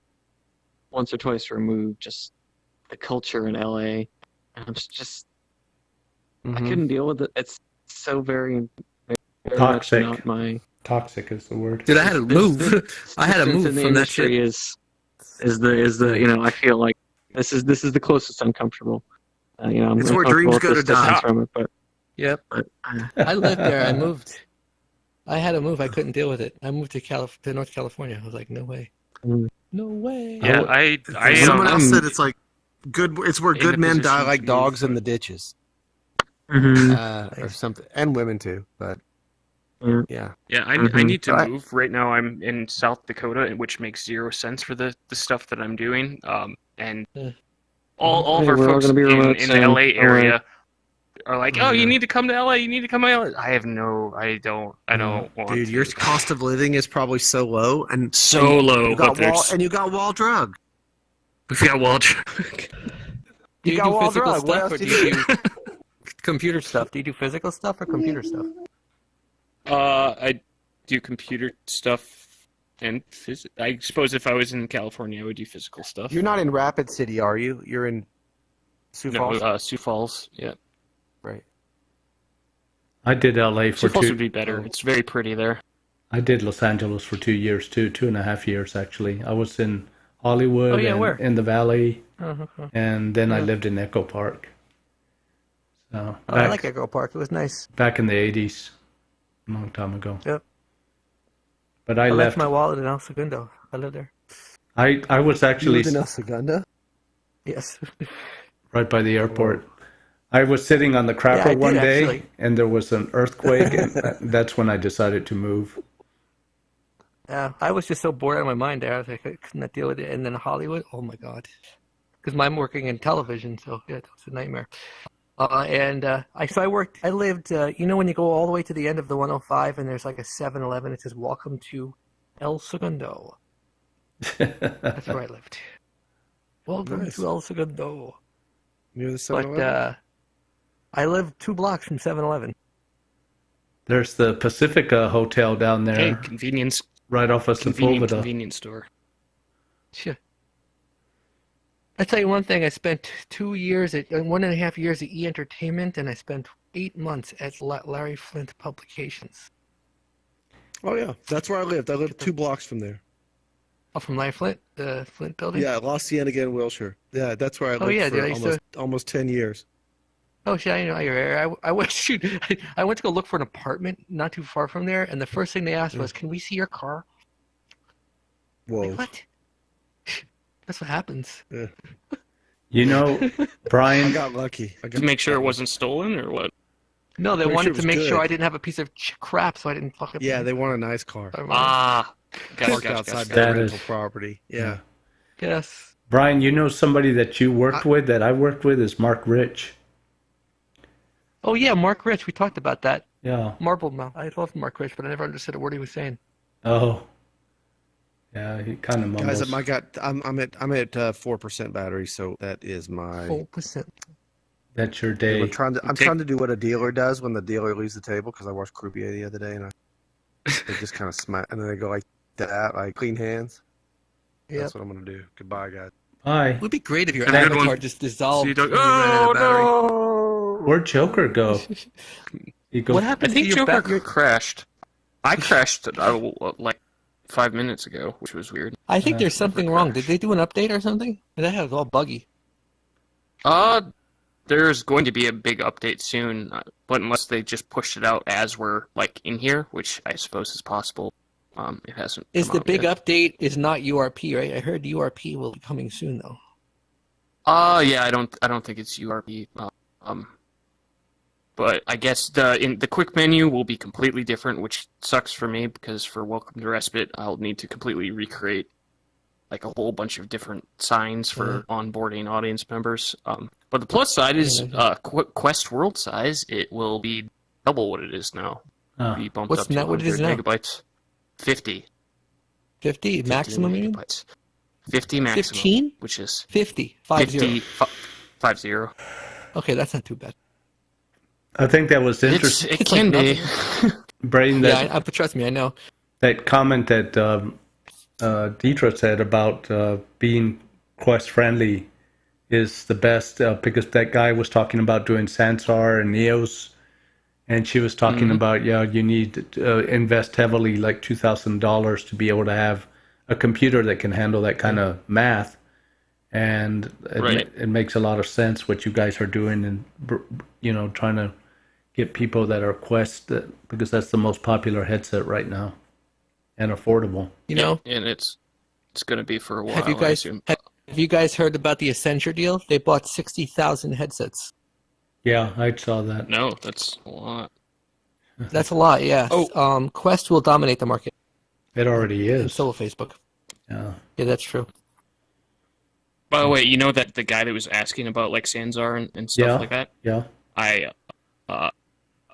once or twice removed, just the culture in LA, and I'm just I couldn't deal with it. It's so very, very much Toxic. not my. Toxic is the word. Dude, I had to move. I had to distance move in the from that shit. industry is the I feel like this is the closest I'm comfortable. I'm It's where uncomfortable dreams at go this to die. distance from it, but Yep. but I lived there. I moved. I had to move. I couldn't deal with it. I moved to North California. I was like, no way. Mm. No way. Yeah, I Someone else I'm said it's like good. It's where in good a men die position like to dogs move. in the ditches, Mhm. or something, and women too. But Yeah. yeah, Yeah, I Mhm. need to Right. move. Right now I'm in South Dakota, which makes zero sense for the stuff that I'm doing. And Yeah. all of Hey, our we're all folks gonna be remote in the soon. LA Don't worry. area are like, "Oh, you need to come to LA. You need to come to LA." I don't want dude, to. your cost of living is probably so low, and So low, You but got there's and you got wall drug. we've got Wall Do you got do wall physical drug. What stuff else or do do you you do computer stuff? Do you do physical stuff or computer stuff? I do computer stuff and I suppose if I was in California, I would do physical stuff. You're not in Rapid City, are you? You're in Sioux Falls, Sioux Falls. Yeah, right? I did LA for Sioux Falls would two. be better. It's very pretty there. I did Los Angeles for 2 years too, 2.5 years actually. I was in Hollywood Oh, yeah, and where? in the Valley, Uh-huh. and then I Yeah. lived in Echo Park. So Oh, I like Echo Park. It was nice. back in the 80s, a long time ago. Yep. But I I left. left my wallet in El Segundo. I lived there. I was You actually lived in El Segundo? Yes. right by the airport. I was sitting on the crapper I did, one day, actually. and there was an earthquake, and that's when I decided to move. Yeah, I was just so bored out of my mind there. I was like, I could not deal with it. And then Hollywood, oh my God. Because I'm working in television, so yeah, it was a nightmare. I lived, when you go all the way to the end of the 105 and there's like a 7-Eleven, it says, welcome to El Segundo. That's where I lived. Welcome Nice. to El Segundo. Near the But 7-Eleven? I live 2 blocks from 7-Eleven. There's the Pacifica Hotel down Hey, there, convenience, right off of convenient Sepulveda. convenience store. Sure. I tell you one thing, I spent 1.5 years at E! Entertainment, and I spent 8 months at Larry Flint Publications. Oh yeah, that's where I lived. I lived 2 blocks from there. Oh, from Larry Flint, the Flint building? Yeah, La Cienega in Wilshire. Yeah, that's where I lived Oh, yeah, for dude, I used almost 10 years. Oh, shit, I know your area. I went, I went to go look for an apartment not too far from there, and the first thing they asked was, can we see your car? Whoa. Like, what? That's what happens. Yeah. You know, I Brian, got lucky. To make sure it wasn't stolen or what? No, they Pretty wanted sure it to was make sure good. I didn't have a piece of crap, so I didn't fuck up. Yeah, they want a nice car. Ah, Parked outside That the is- rental property. Yeah. Yes. Brian, you know somebody that you worked with that I worked with is Mark Rich. Oh, yeah, Mark Rich. We talked about that. Yeah. Marble Mouth. I loved Mark Rich, but I never understood a word he was saying. Oh. Yeah, he kind of mumbles. Guys, I'm at 4% battery, so that is my. 4%. That's your day. I'm trying to do what a dealer does when the dealer leaves the table, because I watched Croupier the other day, and they just kind of smack, and then they go like that, like clean hands. Yep. That's what I'm gonna do. Goodbye, guys. Hi. It would be great if your Have a good avatar one. just dissolved. So you don't, when you ran out oh of battery. no! Where'd Joker go? He goes, What I happened think to your Joker crashed. I crashed like 5 minutes ago, which was weird. I think Yeah. there's something wrong. Did they do an update or something? That has all buggy. There's going to be a big update soon, but unless they just pushed it out as we're like in here, which I suppose is possible, it hasn't. Is come the out big yet. update is not URP, right? I heard URP will be coming soon though. Yeah, I don't think it's URP. But I guess the quick menu will be completely different, which sucks for me because for Welcome to Respite, I'll need to completely recreate like a whole bunch of different signs for onboarding audience members. But the plus side is Quest world size. It will be double what it is now. Be bumped What's up to not what it is now? megabytes. 50. 50 maximum, you mean? megabytes. 50 maximum. 15? Which is 50. 50. 50. Okay, that's not too bad. I think that was interesting. It can be. Brain, But trust me, I know. That comment that Deidre said about being Quest friendly is the best because that guy was talking about doing Sansar and Neos, and she was talking about you need to invest heavily, like $2,000 to be able to have a computer that can handle that kind of math, and it makes a lot of sense what you guys are doing, and trying to get people that are Quest because that's the most popular headset right now. And affordable, and it's going to be for a while. Have you guys heard about the Accenture deal? They bought 60,000 headsets. Yeah, I saw that. No, that's a lot. That's a lot, yeah. Quest will dominate the market. It already is. And so will Facebook. Yeah, that's true. By the way, you know that the guy that was asking about like Sansar and stuff like that? Yeah.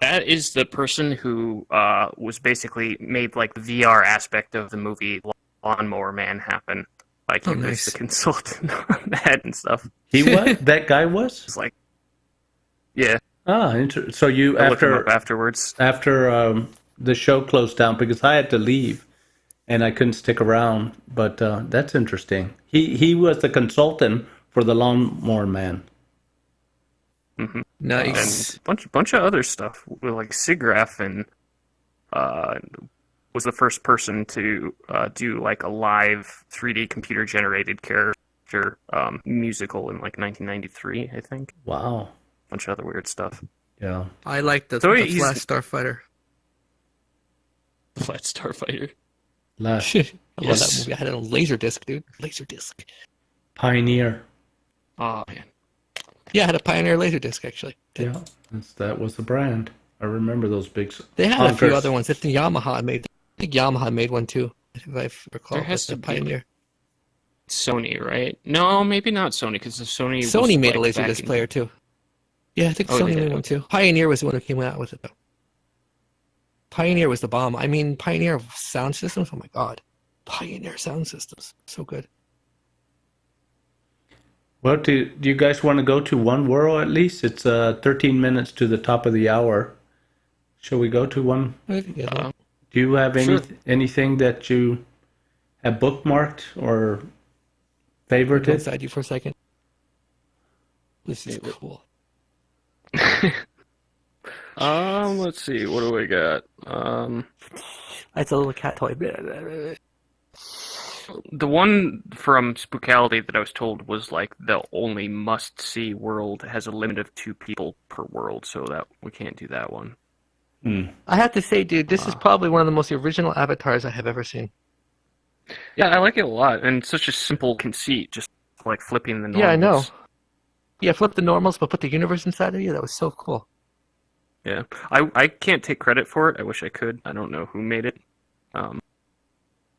That is the person who was basically made like the VR aspect of the movie Lawnmower Man happen. Like he was the consultant on that and stuff. He was? That guy was? It's like, yeah. So you I'll look him up afterwards. After the show closed down because I had to leave and I couldn't stick around. But that's interesting. He was the consultant for the Lawnmower Man. Mm-hmm. Nice. And a bunch of other stuff, like SIGGRAPH, and was the first person to do like a live 3D computer generated character musical in like 1993, I think. Wow. A bunch of other weird stuff. Yeah. I like the Flat Starfighter. Flat Starfighter. I love that movie. I had it on Laserdisc, dude. Laserdisc. Pioneer. Oh man. Yeah, I had a Pioneer Laserdisc, actually. Yeah, that was the brand. I remember those big. They had a few other ones. I think Yamaha made one too, if I recall. There has to Pioneer. Be Sony, right? No, maybe not Sony, because the Sony made a Laserdisc player too. Yeah, I think Sony made one too. Pioneer was the one who came out with it, though. Pioneer was the bomb. I mean, Pioneer sound systems, oh my god. Pioneer sound systems. So good. Well, do you guys want to go to One World at least? It's 13 minutes to the top of the hour. Shall we go to one? Do you have anything that you have bookmarked or favorited? Inside you for a second. This is cool. Let's see. What do we got? It's a little cat toy. The one from Spookality that I was told was like the only must-see world has a limit of 2 people per world, so that we can't do that one. I have to say, dude, this is probably one of the most original avatars I have ever seen. Yeah, I like it a lot, and it's such a simple conceit, just like flipping the normals. Yeah, I know. Yeah, flip the normals, but put the universe inside of you. That was so cool. Yeah, I can't take credit for it. I wish I could. I don't know who made it.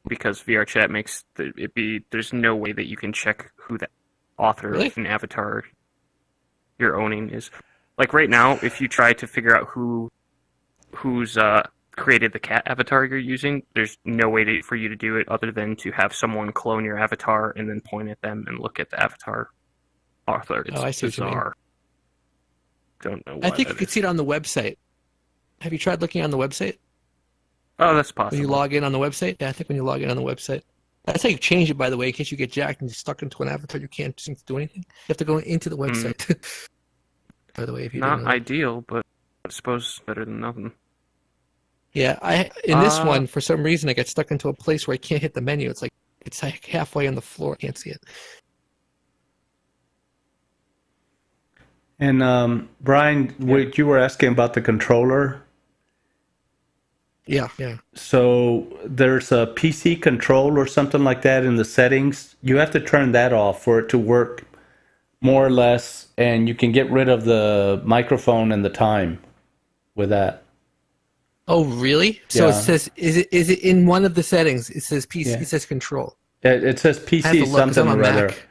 Because VRChat makes it be, there's no way that you can check who the author of an avatar you're owning is. Like right now, if you try to figure out who's created the cat avatar you're using, there's no way for you to do it other than to have someone clone your avatar and then point at them and look at the avatar author. It's I see bizarre. Don't know why. I think you could see it on the website. Have you tried looking on the website? Oh, that's possible. When you log in on the website? Yeah, I think when you log in on the website. That's how you change it, by the way, in case you get jacked and you're stuck into an avatar, you can't seem to do anything. You have to go into the website. By the way, if you not ideal, but I suppose better than nothing. Yeah, in this one, for some reason, I got stuck into a place where I can't hit the menu. It's like halfway on the floor. I can't see it. And Brian, you were asking about the controller. Yeah. So there's a PC control or something like that in the settings. You have to turn that off for it to work more or less, and you can get rid of the microphone and the time with that. Oh, really? So it says, is it in one of the settings? It says PC. Yeah. It says control. It says I have to PC look 'cause something I'm or a other. Mac.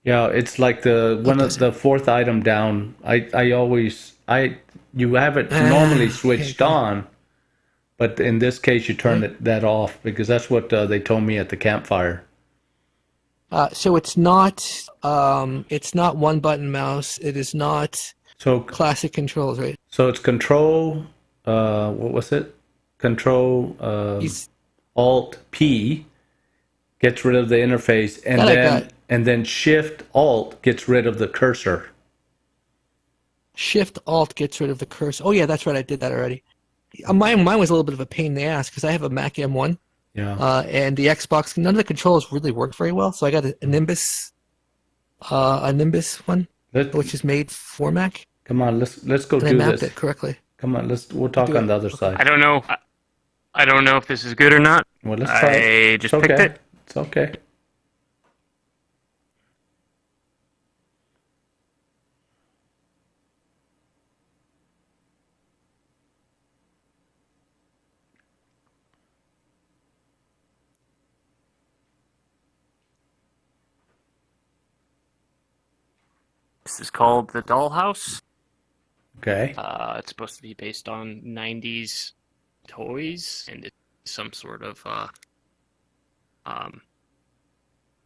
Yeah, it's like the one does of the fourth item down. You have it normally Here you switched go. on, but in this case you turn that off because that's what they told me at the campfire. So it's not one button mouse. It is not So classic controls, right? so it's Control. What was it? Control He's Alt P gets rid of the interface, and That I got. then Shift Alt gets rid of the cursor. Shift Alt gets rid of the cursor. Oh yeah, that's right. I did that already. Mine was a little bit of a pain in the ass because I have a Mac M1, Yeah. and the Xbox. None of the controls really work very well. So I got a Nimbus one, Let, which is made for Mac, come on, let's go and I do mapped this. it correctly. Come on, we'll talk Do on it. the other side. I don't know. I don't know if this is good or not. Well, let's try it. I just picked okay. it. It's okay. This is called the Dollhouse. Okay. It's supposed to be based on 90s toys, and it's some sort of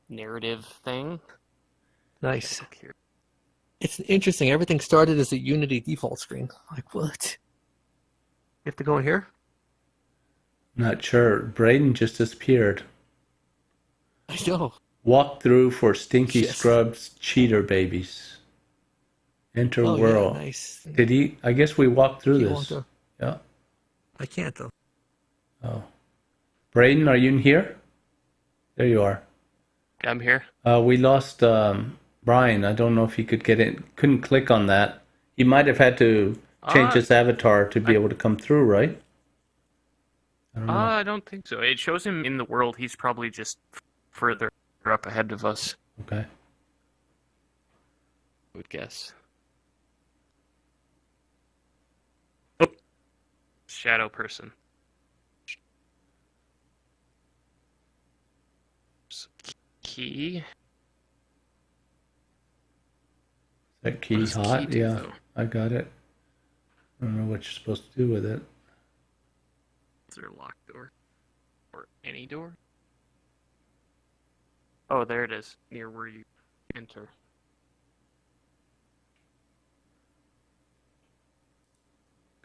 narrative thing. Nice. It's interesting. Everything started as a Unity default screen. Like what? You have to go in here. Not sure. Braden just disappeared. I know. Walk through for Stinky Yes. Scrubs cheater babies. Enter Oh world. yeah, nice. Did he? I guess we walked through He this. won't go. Yeah. I can't though. Oh. Braden, are you in here? There you are. I'm here. We lost Brian. I don't know if he could get in. Couldn't click on that. He might have had to change his avatar to be able to come through, right? I don't know. I don't think so. It shows him in the world. He's probably just further up ahead of us, Okay. I would guess. Oh. Shadow person. Key. That key What does hot? key do, Yeah, though? I got it. I don't know what you're supposed to do with it. Is there a locked door? Or any door? Oh, there it is. Near where you enter.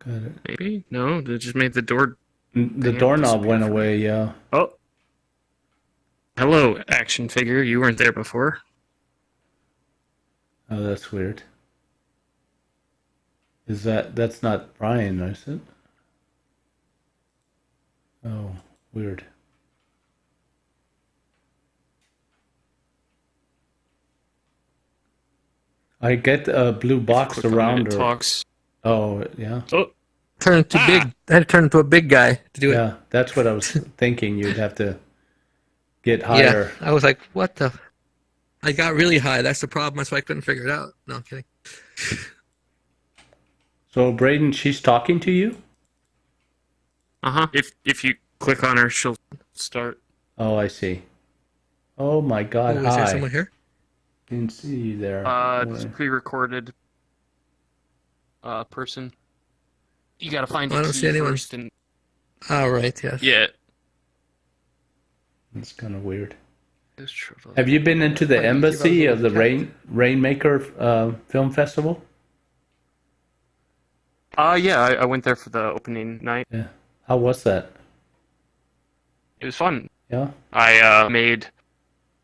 Got it. Maybe? No, they just made the door... The Damn, doorknob disappeared went from away, yeah. Oh! Hello, action figure. You weren't there before. Oh, that's weird. That's not Brian, is it? Oh, weird. I get a blue box Click on it, around it her. talks. Oh, yeah. Oh! Turn into big. I had to turn into a big guy to do it. Yeah, that's what I was thinking. You'd have to get Yeah, higher. I was like, what the? I got really high. That's the problem. That's why I couldn't figure it out. No, I'm kidding. So, Braden, she's talking to you? Uh-huh. If you click on her, she'll start. Oh, I see. Oh my God! Oh, is there Hi. someone here? Didn't see you there. It's a pre-recorded person. You gotta find I a don't key see anyone. first, and Oh, right. Yes. yeah. It's kind of weird. It's true. Have you been into the I don't think I embassy was of the able to Rainmaker Film Festival? Yeah, I went there for the opening night. Yeah. How was that? It was fun. Yeah. I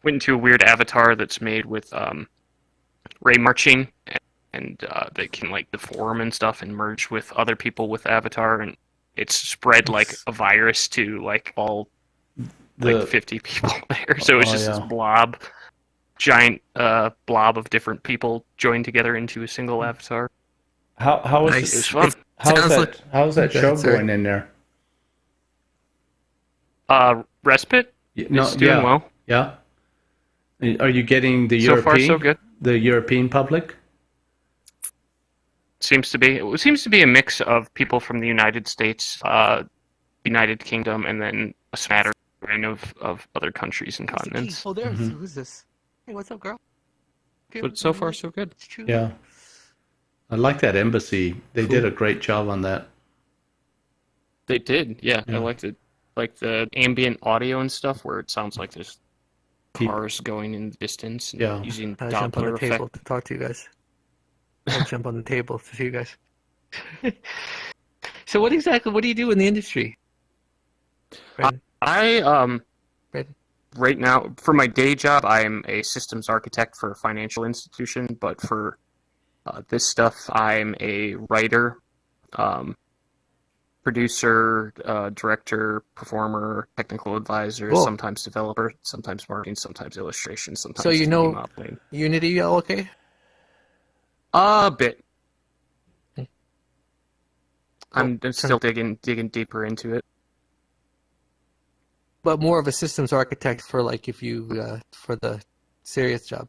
went into a weird avatar that's made with ray marching, and they can like deform and stuff and merge with other people with avatar, and it's spread like a virus to like all like 50 people there. So it's just this giant blob of different people joined together into a single avatar. How is Nice. It was fun. how's that Okay, show sorry. going in there? Respite No, is doing well. Yeah. Are you getting the So European? far, so good. The European public? Seems to be. It seems to be a mix of people from the United States, United Kingdom, and then a smattering of other countries and continents. Oh, there's Mhm. who's this? Hey, what's up, girl? But so far, so good. It's true. Yeah. I like that embassy. They did Cool. a great job on that. They did, yeah. Yeah. I liked it. Like the ambient audio and stuff where it sounds like there's Keep- cars going in the distance and Yeah. using I'll jump on Doppler the table effect. to talk to you guys. I'll jump on the table to see you guys. So what do you do in the industry? Brandon? I Brandon? right now for my day job I'm a systems architect for a financial institution, but for this stuff I'm a writer, producer, director, performer, technical advisor, Cool. sometimes developer, sometimes marketing, sometimes illustration, sometimes So you 3D know modeling. Unity all okay? A bit. Cool. I'm still digging deeper into it. But more of a systems architect for like if you for the serious job.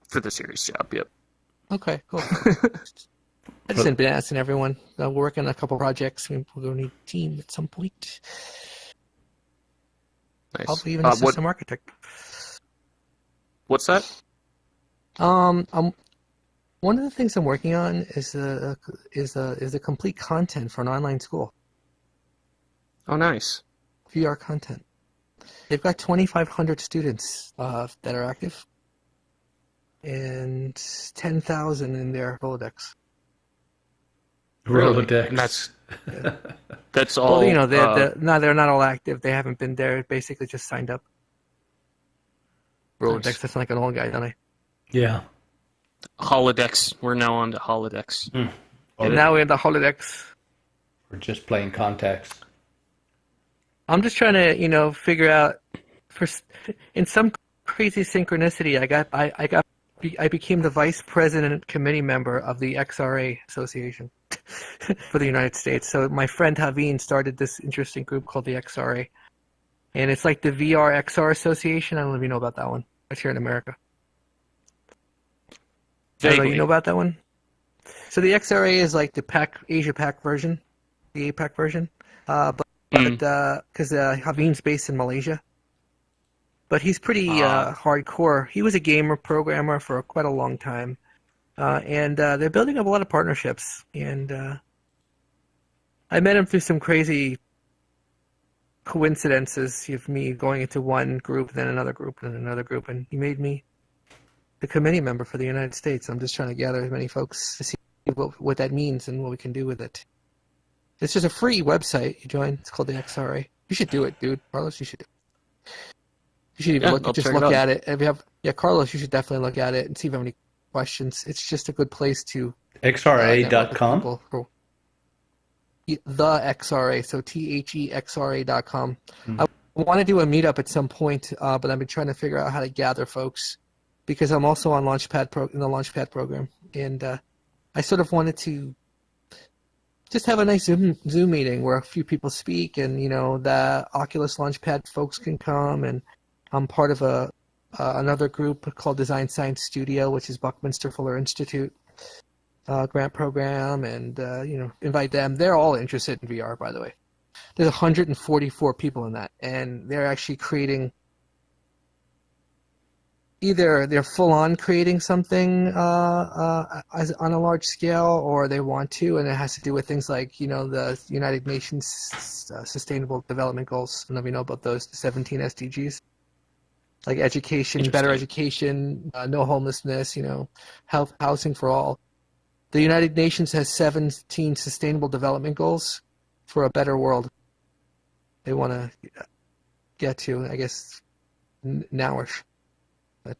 For the serious job, yep. Okay, cool. I just been asking everyone. We're working on a couple projects. We're going to need a team at some point. Nice. Probably even a system architect. What's that? One of the things I'm working on is the complete content for an online school. Oh, nice. VR content. They've got 2,500 students that are active, and 10,000 in their Rolodex. Really? Rolodex. And that's all. Well, you know, they're not all active. They haven't been there. Basically, just signed up. Rolodex. Nice. That's like an old guy, don't I? Yeah. Holodecks. We're now on to holodecks. And now we're in the Holodex. We're just playing contacts. I'm just trying to, figure out. In some crazy synchronicity, I became the vice president committee member of the XRA Association for the United States. So my friend Haveen started this interesting group called the XRA, and it's like the VRXR Association. I don't know if you know about that one. It's here in America. Vaguely. You know about that one? So the XRA is like the Asia Pac version, the APAC version, but because Haveen's based in Malaysia. But he's pretty hardcore. He was a gamer programmer for quite a long time. And they're building up a lot of partnerships. And I met him through some crazy coincidences of me going into one group, then another group, then another group. And he made me the committee member for the United States. I'm just trying to gather as many folks to see what that means and what we can do with it. It's just a free website you join. It's called the XRA. You should do it, dude. Carlos, you should do it. You should even look at it. If you have, Carlos, you should definitely look at it and see if you have any questions. It's just a good place to XRA.com? The XRA, so THEXRA.com. I want to do a meetup at some point, but I've been trying to figure out how to gather folks because I'm also on in the Launchpad program, and I sort of wanted to just have a nice Zoom meeting where a few people speak, and the Oculus Launchpad folks can come, and I'm part of another group called Design Science Studio, which is Buckminster Fuller Institute grant program, and invite them. They're all interested in VR, by the way. There's 144 people in that, and they're actually creating. Either they're full on creating something on a large scale, or they want to, and it has to do with things like the United Nations Sustainable Development Goals. I don't know if you know about those, the 17 SDGs. Like education, better education, no homelessness, health, housing for all. The United Nations has 17 Sustainable Development Goals for a better world. They want to get to, I guess, nowish. But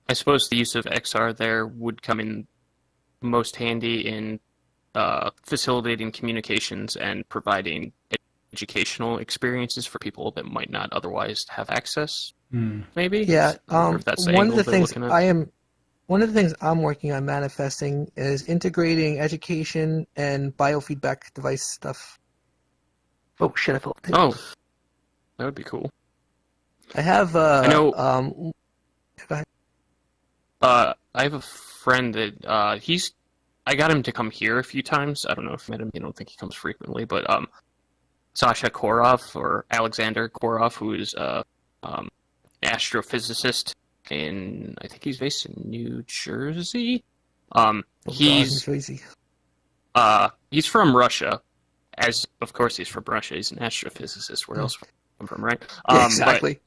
I suppose the use of XR there would come in most handy in facilitating communications and providing educational experiences for people that might not otherwise have access. Maybe. Yeah. If that's the one of angle the they're things looking at. One of the things I'm working on manifesting is integrating education and biofeedback device stuff. Oh shit! I fell. Oh, that would be cool. I have. I know. Go ahead. I have a friend that I got him to come here a few times. I don't know if you met him. I don't think he comes frequently, but Sasha Korov, or Alexander Korov, who is astrophysicist I think he's based in New Jersey. He's from Russia, as of course he's from Russia. He's an astrophysicist. Where else I'm from, right? Yeah, exactly.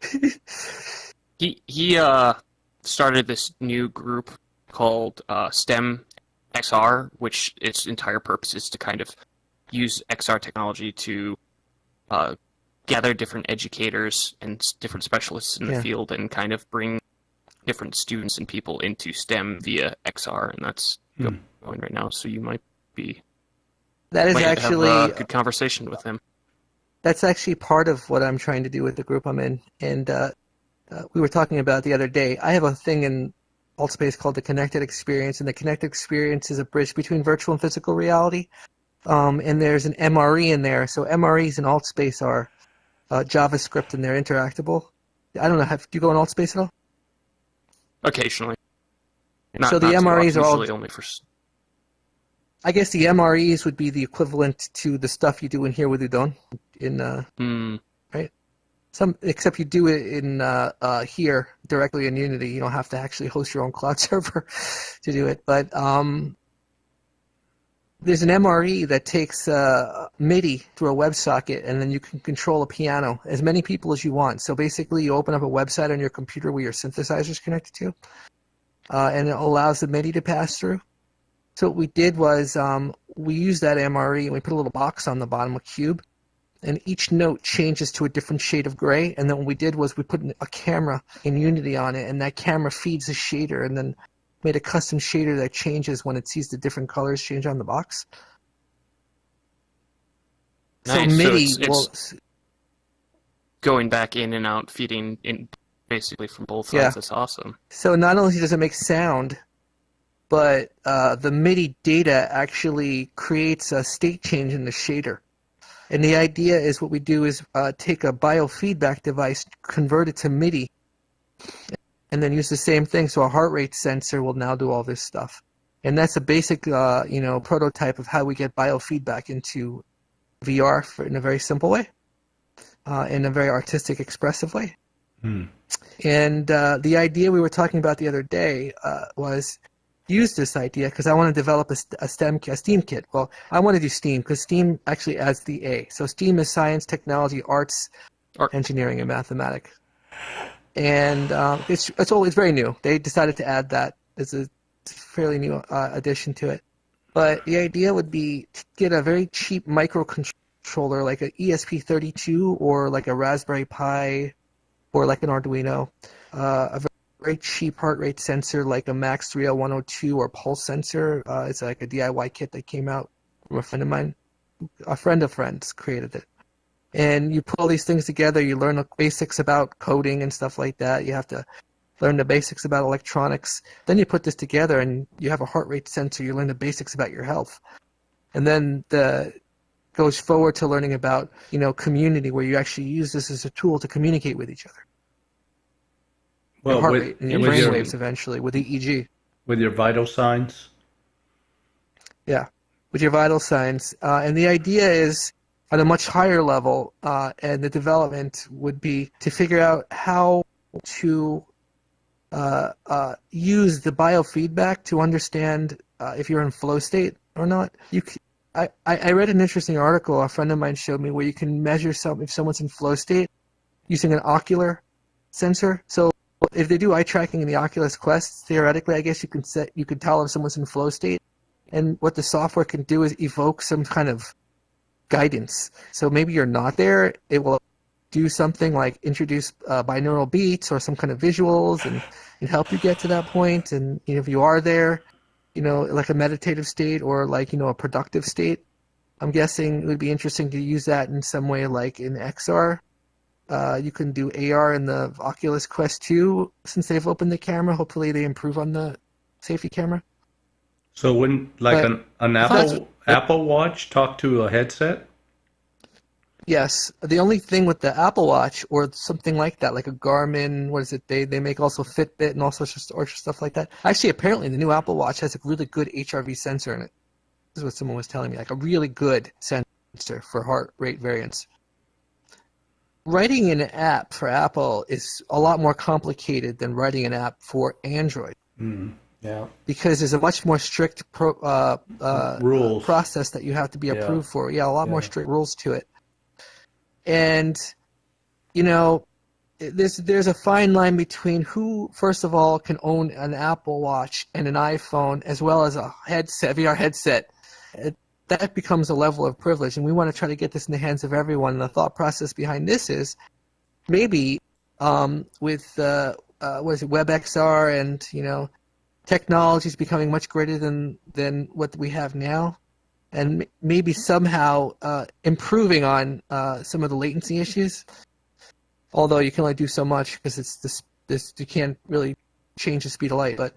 He started this new group called STEM XR, which its entire purpose is to kind of use XR technology to gather different educators and different specialists in the field and kind of bring different students and people into STEM via XR, and that's going right now. So you might actually have a good conversation with him. That's actually part of what I'm trying to do with the group I'm in, and we were talking about the other day. I have a thing in AltSpace called the Connected Experience, and the Connected Experience is a bridge between virtual and physical reality. And there's an MRE in there. So MREs in AltSpace are JavaScript, and they're interactable. I don't know. Do you go in AltSpace at all? Occasionally. So the MREs are all usually only for. I guess the MREs would be the equivalent to the stuff you do in here with Udon, right? Except you do it in here directly in Unity. You don't have to actually host your own cloud server to do it. But there's an MRE that takes MIDI through a WebSocket, and then you can control a piano, as many people as you want. So basically, you open up a website on your computer where your synthesizer is connected to, and it allows the MIDI to pass through. So what we did was we used that MRE, and we put a little box on the bottom, a cube, and each note changes to a different shade of gray. And then what we did was we put a camera in Unity on it, and that camera feeds a shader, and then made a custom shader that changes when it sees the different colors change on the box. Nice. So MIDI it's going back in and out, feeding in basically from both sides. That's awesome. So not only does it make sound, but the MIDI data actually creates a state change in the shader. And the idea is what we do is take a biofeedback device, convert it to MIDI, and then use the same thing. So a heart rate sensor will now do all this stuff. And that's a basic prototype of how we get biofeedback into VR in a very simple way, in a very artistic, expressive way. And the idea we were talking about the other day was use this idea because I want to develop a STEM kit. Well, I want to do STEAM because STEAM actually adds the A. So STEAM is science, technology, arts, engineering, and mathematics. And it's very new. They decided to add that as a fairly new addition to it. But the idea would be to get a very cheap microcontroller like an ESP32 or like a Raspberry Pi or like an Arduino, a very cheap heart rate sensor like a Max 30102 or pulse sensor. It's like a DIY kit that came out from a friend of mine. A friend of friends created it. And you put all these things together, you learn the basics about coding and stuff like that. You have to learn the basics about electronics. Then you put this together and you have a heart rate sensor. You learn the basics about your health. And then goes forward to learning about, community, where you actually use this as a tool to communicate with each other. Well, your heart rate and your brain waves eventually with EEG. With your vital signs? Yeah, with your vital signs. And the idea is, on a much higher level, and the development would be to figure out how to use the biofeedback to understand if you're in flow state or not. I read an interesting article a friend of mine showed me where you can measure if someone's in flow state using an ocular sensor. So if they do eye tracking in the Oculus Quest, theoretically, I guess you can tell if someone's in flow state. And what the software can do is evoke some kind of guidance. So maybe you're not there. It will do something like introduce binaural beats or some kind of visuals and help you get to that point. And if you are there, like a meditative state or like, a productive state, I'm guessing it would be interesting to use that in some way like in XR. You can do AR in the Oculus Quest 2 since they've opened the camera. Hopefully they improve on the safety camera. So wouldn't an Apple Watch talk to a headset? Yes. The only thing with the Apple Watch or something like that, like a Garmin, what is it? They make also Fitbit and all sorts of stuff like that. Actually, apparently the new Apple Watch has a really good HRV sensor in it. This is what someone was telling me, like a really good sensor for heart rate variance. writing an app for Apple is a lot more complicated than writing an app for Android. Yeah. Because there's a much more strict rules process that you have to be approved for. Yeah, a lot more strict rules to it. And, you know, there's a fine line between who, first of all, can own an Apple Watch and an iPhone as well as a headset, VR headset. That becomes a level of privilege, and we want to try to get this in the hands of everyone. And the thought process behind this is maybe with WebXR and, you know, technology is becoming much greater than what we have now, and maybe somehow improving on some of the latency issues. Although you can only do so much because it's this you can't really change the speed of light. But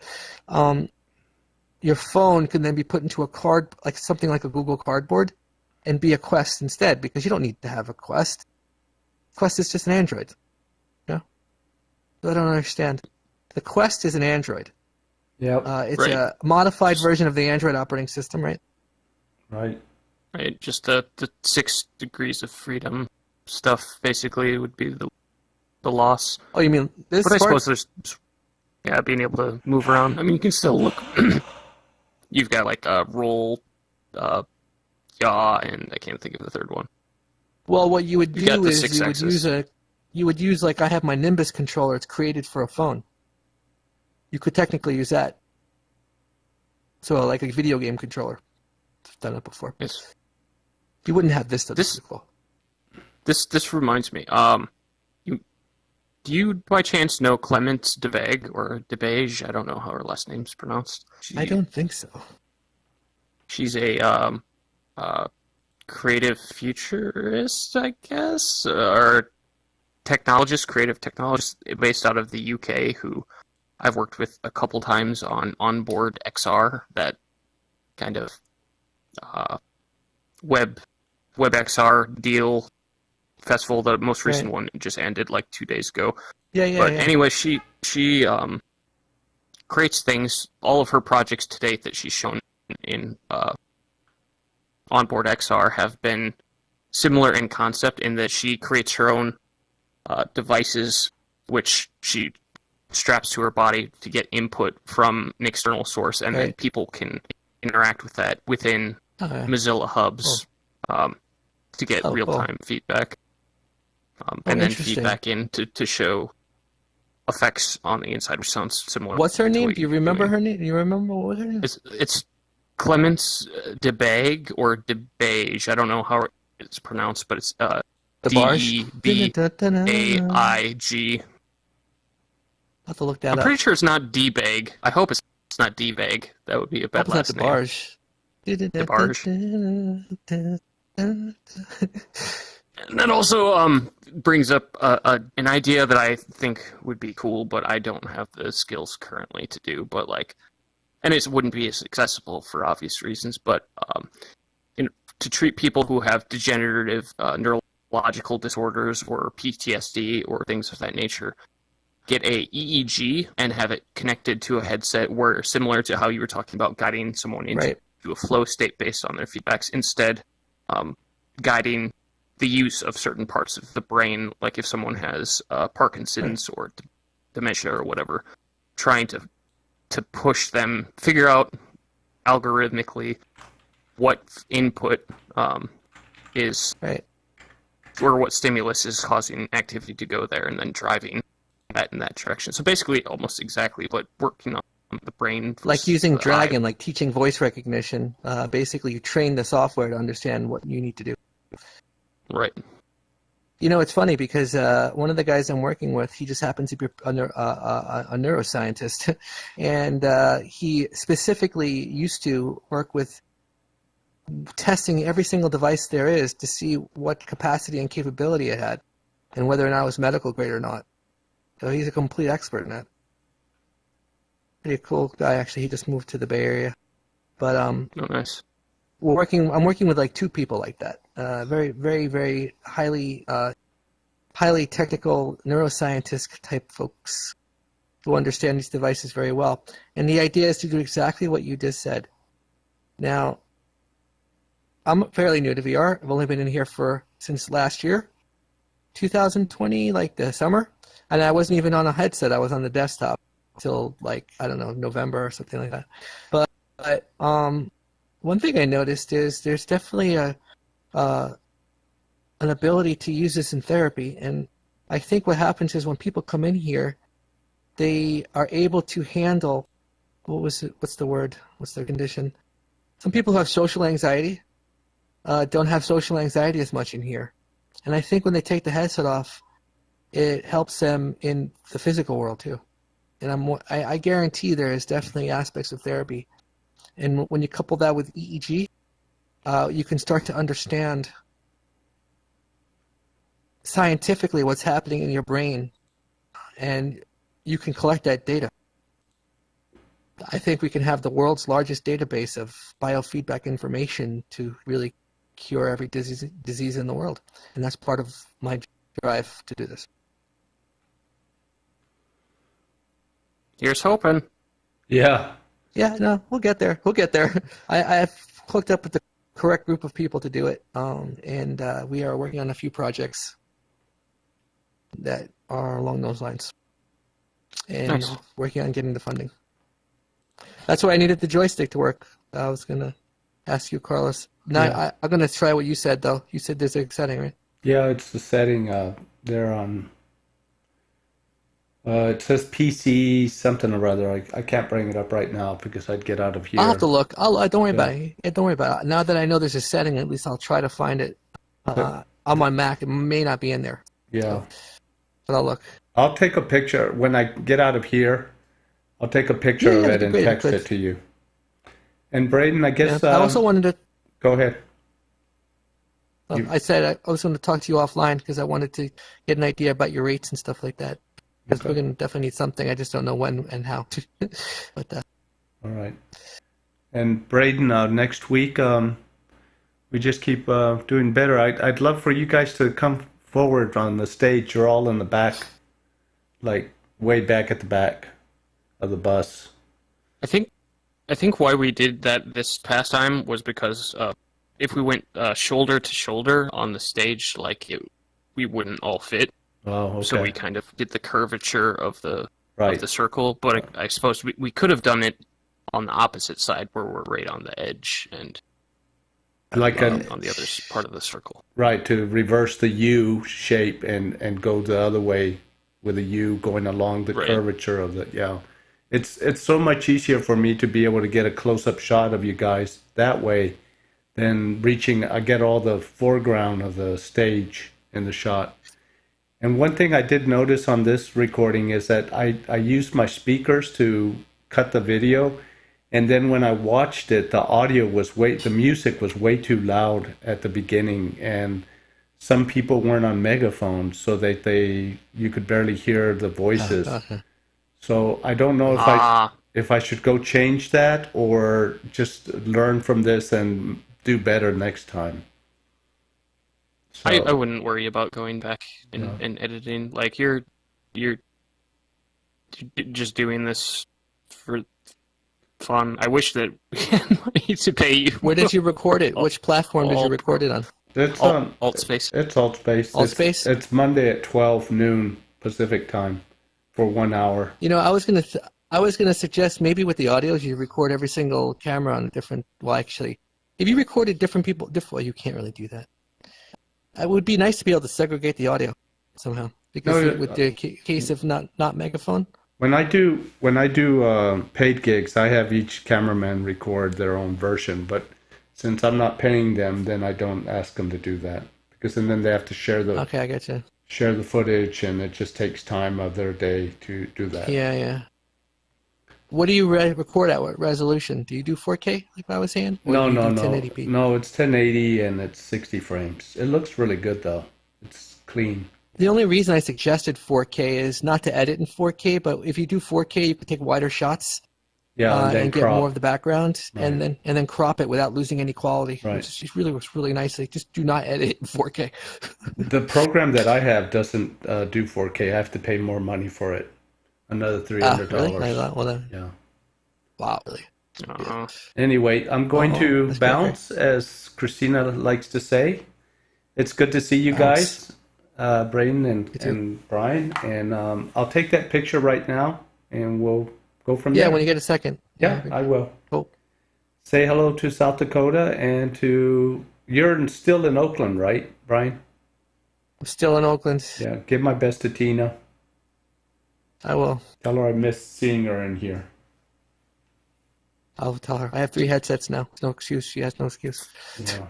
your phone can then be put into a card, like something like a Google Cardboard, and be a Quest instead, because you don't need to have a Quest. Quest is just an Android. Yeah, so I don't understand. The Quest is an Android. Yeah, it's a modified version of the Android operating system, right? Right. Right. Just the 6 degrees of freedom stuff basically would be the loss. Oh, you mean this? But I suppose there's being able to move around. I mean, you can still look. You've got like a roll, yaw, and I can't think of the third one. Well, what you would do is you would use like I have my Nimbus controller. It's created for a phone. You could technically use that. So like a video game controller. I've done it before. Yes. You wouldn't have Vista. This reminds me. Do you by chance know Clemence DeVeg or DeBege? I don't know how her last name's pronounced. I don't think so. She's a creative futurist, I guess, or creative technologist based out of the UK who I've worked with a couple times on Onboard XR, that kind of WebXR deal festival. The most recent one just ended like 2 days ago. Anyway, she creates things. All of her projects to date that she's shown in Onboard XR have been similar in concept in that she creates her own devices, which she straps to her body to get input from an external source, and then people can interact with that within Mozilla hubs to get real-time feedback. And then feedback in to show effects on the inside, which sounds similar. What's her name? Do you remember her name? Do you remember what was her name? It's Clemence DeBage or DeBage. I don't know how it's pronounced, but it's DeBaig. I'll have to look that I'm up. pretty sure it's not D-Bag. I hope it's not D-Bag. That would be a bad last name. DeBarge. And that also brings up an idea that I think would be cool, but I don't have the skills currently to do. But and it wouldn't be as accessible for obvious reasons. But to treat people who have degenerative neurological disorders or PTSD or things of that nature, get a EEG and have it connected to a headset where, similar to how you were talking about guiding someone into a flow state based on their feedbacks, instead guiding the use of certain parts of the brain, like if someone has Parkinson's or dementia or whatever, trying to push them, figure out algorithmically what input is, or what stimulus is causing activity to go there, and then driving that in that direction. So basically, almost exactly, but working on the brain. Like using Dragon, like teaching voice recognition. Basically, you train the software to understand what you need to do. Right. You know, it's funny because one of the guys I'm working with, he just happens to be a neuroscientist, and he specifically used to work with testing every single device there is to see what capacity and capability it had, and whether or not it was medical grade or not. So he's a complete expert in that. Pretty cool guy, actually. He just moved to the Bay Area, but oh, nice. I'm working with like 2 people like that. Very, very, very highly technical neuroscientist type folks who understand these devices very well. And the idea is to do exactly what you just said. Now, I'm fairly new to VR. I've only been in here since last year. 2020, like the summer, and I wasn't even on a headset. I was on the desktop till like I don't know November or something like that. But one thing I noticed is there's definitely an ability to use this in therapy, and I think what happens is when people come in here, they are able to handle what's the word? What's their condition? Some people who have social anxiety don't have social anxiety as much in here. And I think when they take the headset off, it helps them in the physical world too. And I guarantee there is definitely aspects of therapy. And when you couple that with EEG, you can start to understand scientifically what's happening in your brain, and you can collect that data. I think we can have the world's largest database of biofeedback information to really cure every disease in the world. And that's part of my drive to do this. Here's hoping. Yeah. Yeah, no, we'll get there. We'll get there. I've hooked up with the correct group of people to do it. And we are working on a few projects that are along those lines. And Nice. working on getting the funding. That's why I needed the joystick to work. I was going to ask you, Carlos. Now, Yeah. I'm going to try what you said, though. You said there's a setting, right? Yeah, it's the setting there on. It says PC something or other. I can't bring it up right now because I'd get out of here. I'll have to look. Don't worry Yeah. about it. Yeah, don't worry about it. Now that I know there's a setting, at least I'll try to find it on my Mac. It may not be in there, Yeah. but I'll look. I'll take a picture when I get out of here. I'll take a picture of Yeah, it that'd and be great if text you it could. to you. And Braden, I guess I also wanted to. go ahead. I said I was going to talk to you offline because I wanted to get an idea about your rates and stuff like that. Because we're going to definitely need something. I just don't know when and how. But All right. And Braden, next week we just keep doing better. I'd love for you guys to come forward on the stage. You're all in the back, like way back at the back of the bus. I think why we did that this past time was because if we went shoulder to shoulder on the stage, we wouldn't all fit. Oh, okay. So we kind of did the curvature of the Right. circle. But I suppose we could have done it on the opposite side where we're right on the edge and Like on the other part of the circle. right, to reverse the U shape and go the other way with a U going along the Right. curvature of the, yeah. It's so much easier for me to be able to get a close-up shot of you guys that way than I get all the foreground of the stage in the shot. And one thing I did notice on this recording is that I used my speakers to cut the video, and then when I watched it, the music was way too loud at the beginning, and some people weren't on megaphones, so that you could barely hear the voices. So I don't know if I should go change that or just learn from this and do better next time. So, I wouldn't worry about going back and editing. Like you're just doing this for fun. I wish that we had money to pay you. where did you record it? Which platform did you record it on? it's on Altspace. It's Altspace. Altspace? It's Monday at 12 noon Pacific time for 1 hour. You know, I was gonna suggest maybe with the audios you record every single camera on a different. Well, actually, if you recorded different people, well, you can't really do that. It would be nice to be able to segregate the audio somehow because with the case of not megaphone. When I do paid gigs, I have each cameraman record their own version. But since I'm not paying them, then I don't ask them to do that because then they have to share the Okay, I get you. share the footage, and it just takes time of their day to do that. Yeah. What do you record at? What resolution? Do you do 4K like I was saying? Or No, do you no, do no. 1080p? No, it's 1080 and it's 60 frames. It looks really good though. It's clean. The only reason I suggested 4K is not to edit in 4K, but if you do 4K, you can take wider shots Yeah, and then and get crop. more of the background, Right. and then crop it without losing any quality. Right. Which just really works really nicely. Just do not edit in 4K. The program that I have doesn't do 4K. I have to pay more money for it. Another $300. Really? Well then, Yeah. wow, really? Anyway, I'm going to that's bounce, as Christina likes to say. It's good to see you Bounce. guys. Braden You too. and Brian, and I'll take that picture right now, and we'll go from Yeah, there. when you get a second. Yeah, I will. Cool. Say hello to South Dakota and to... You're still in Oakland, right, Brian? I'm still in Oakland. Yeah, give my best to Tina. I will. Tell her I missed seeing her in here. I'll tell her. I have 3 headsets now. No excuse. She has no excuse. Yeah.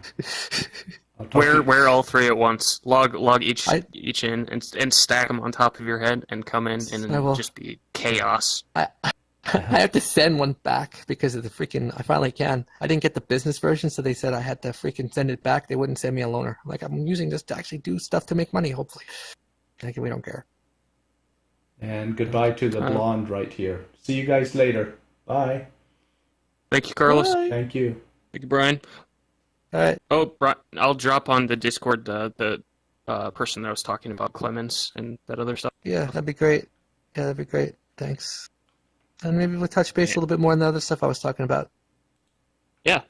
I'll talk to you. Wear all 3 at once. Log each I- in and stack them on top of your head and come in and I will. just be chaos. I have to send one back because of the freaking. I finally can. I didn't get the business version, so they said I had to freaking send it back. They wouldn't send me a loaner. Like, I'm using this to actually do stuff to make money. Hopefully, like, we don't care. And goodbye to the blonde right here. See you guys later. Bye. Thank you, Carlos. Bye. Thank you. Thank you, Brian. All right. Oh, Brian, I'll drop on the Discord the person that I was talking about, Clemens, and that other stuff. Yeah, that'd be great. Yeah, that'd be great. Thanks. And maybe we'll touch base a little bit more on the other stuff I was talking about. Yeah.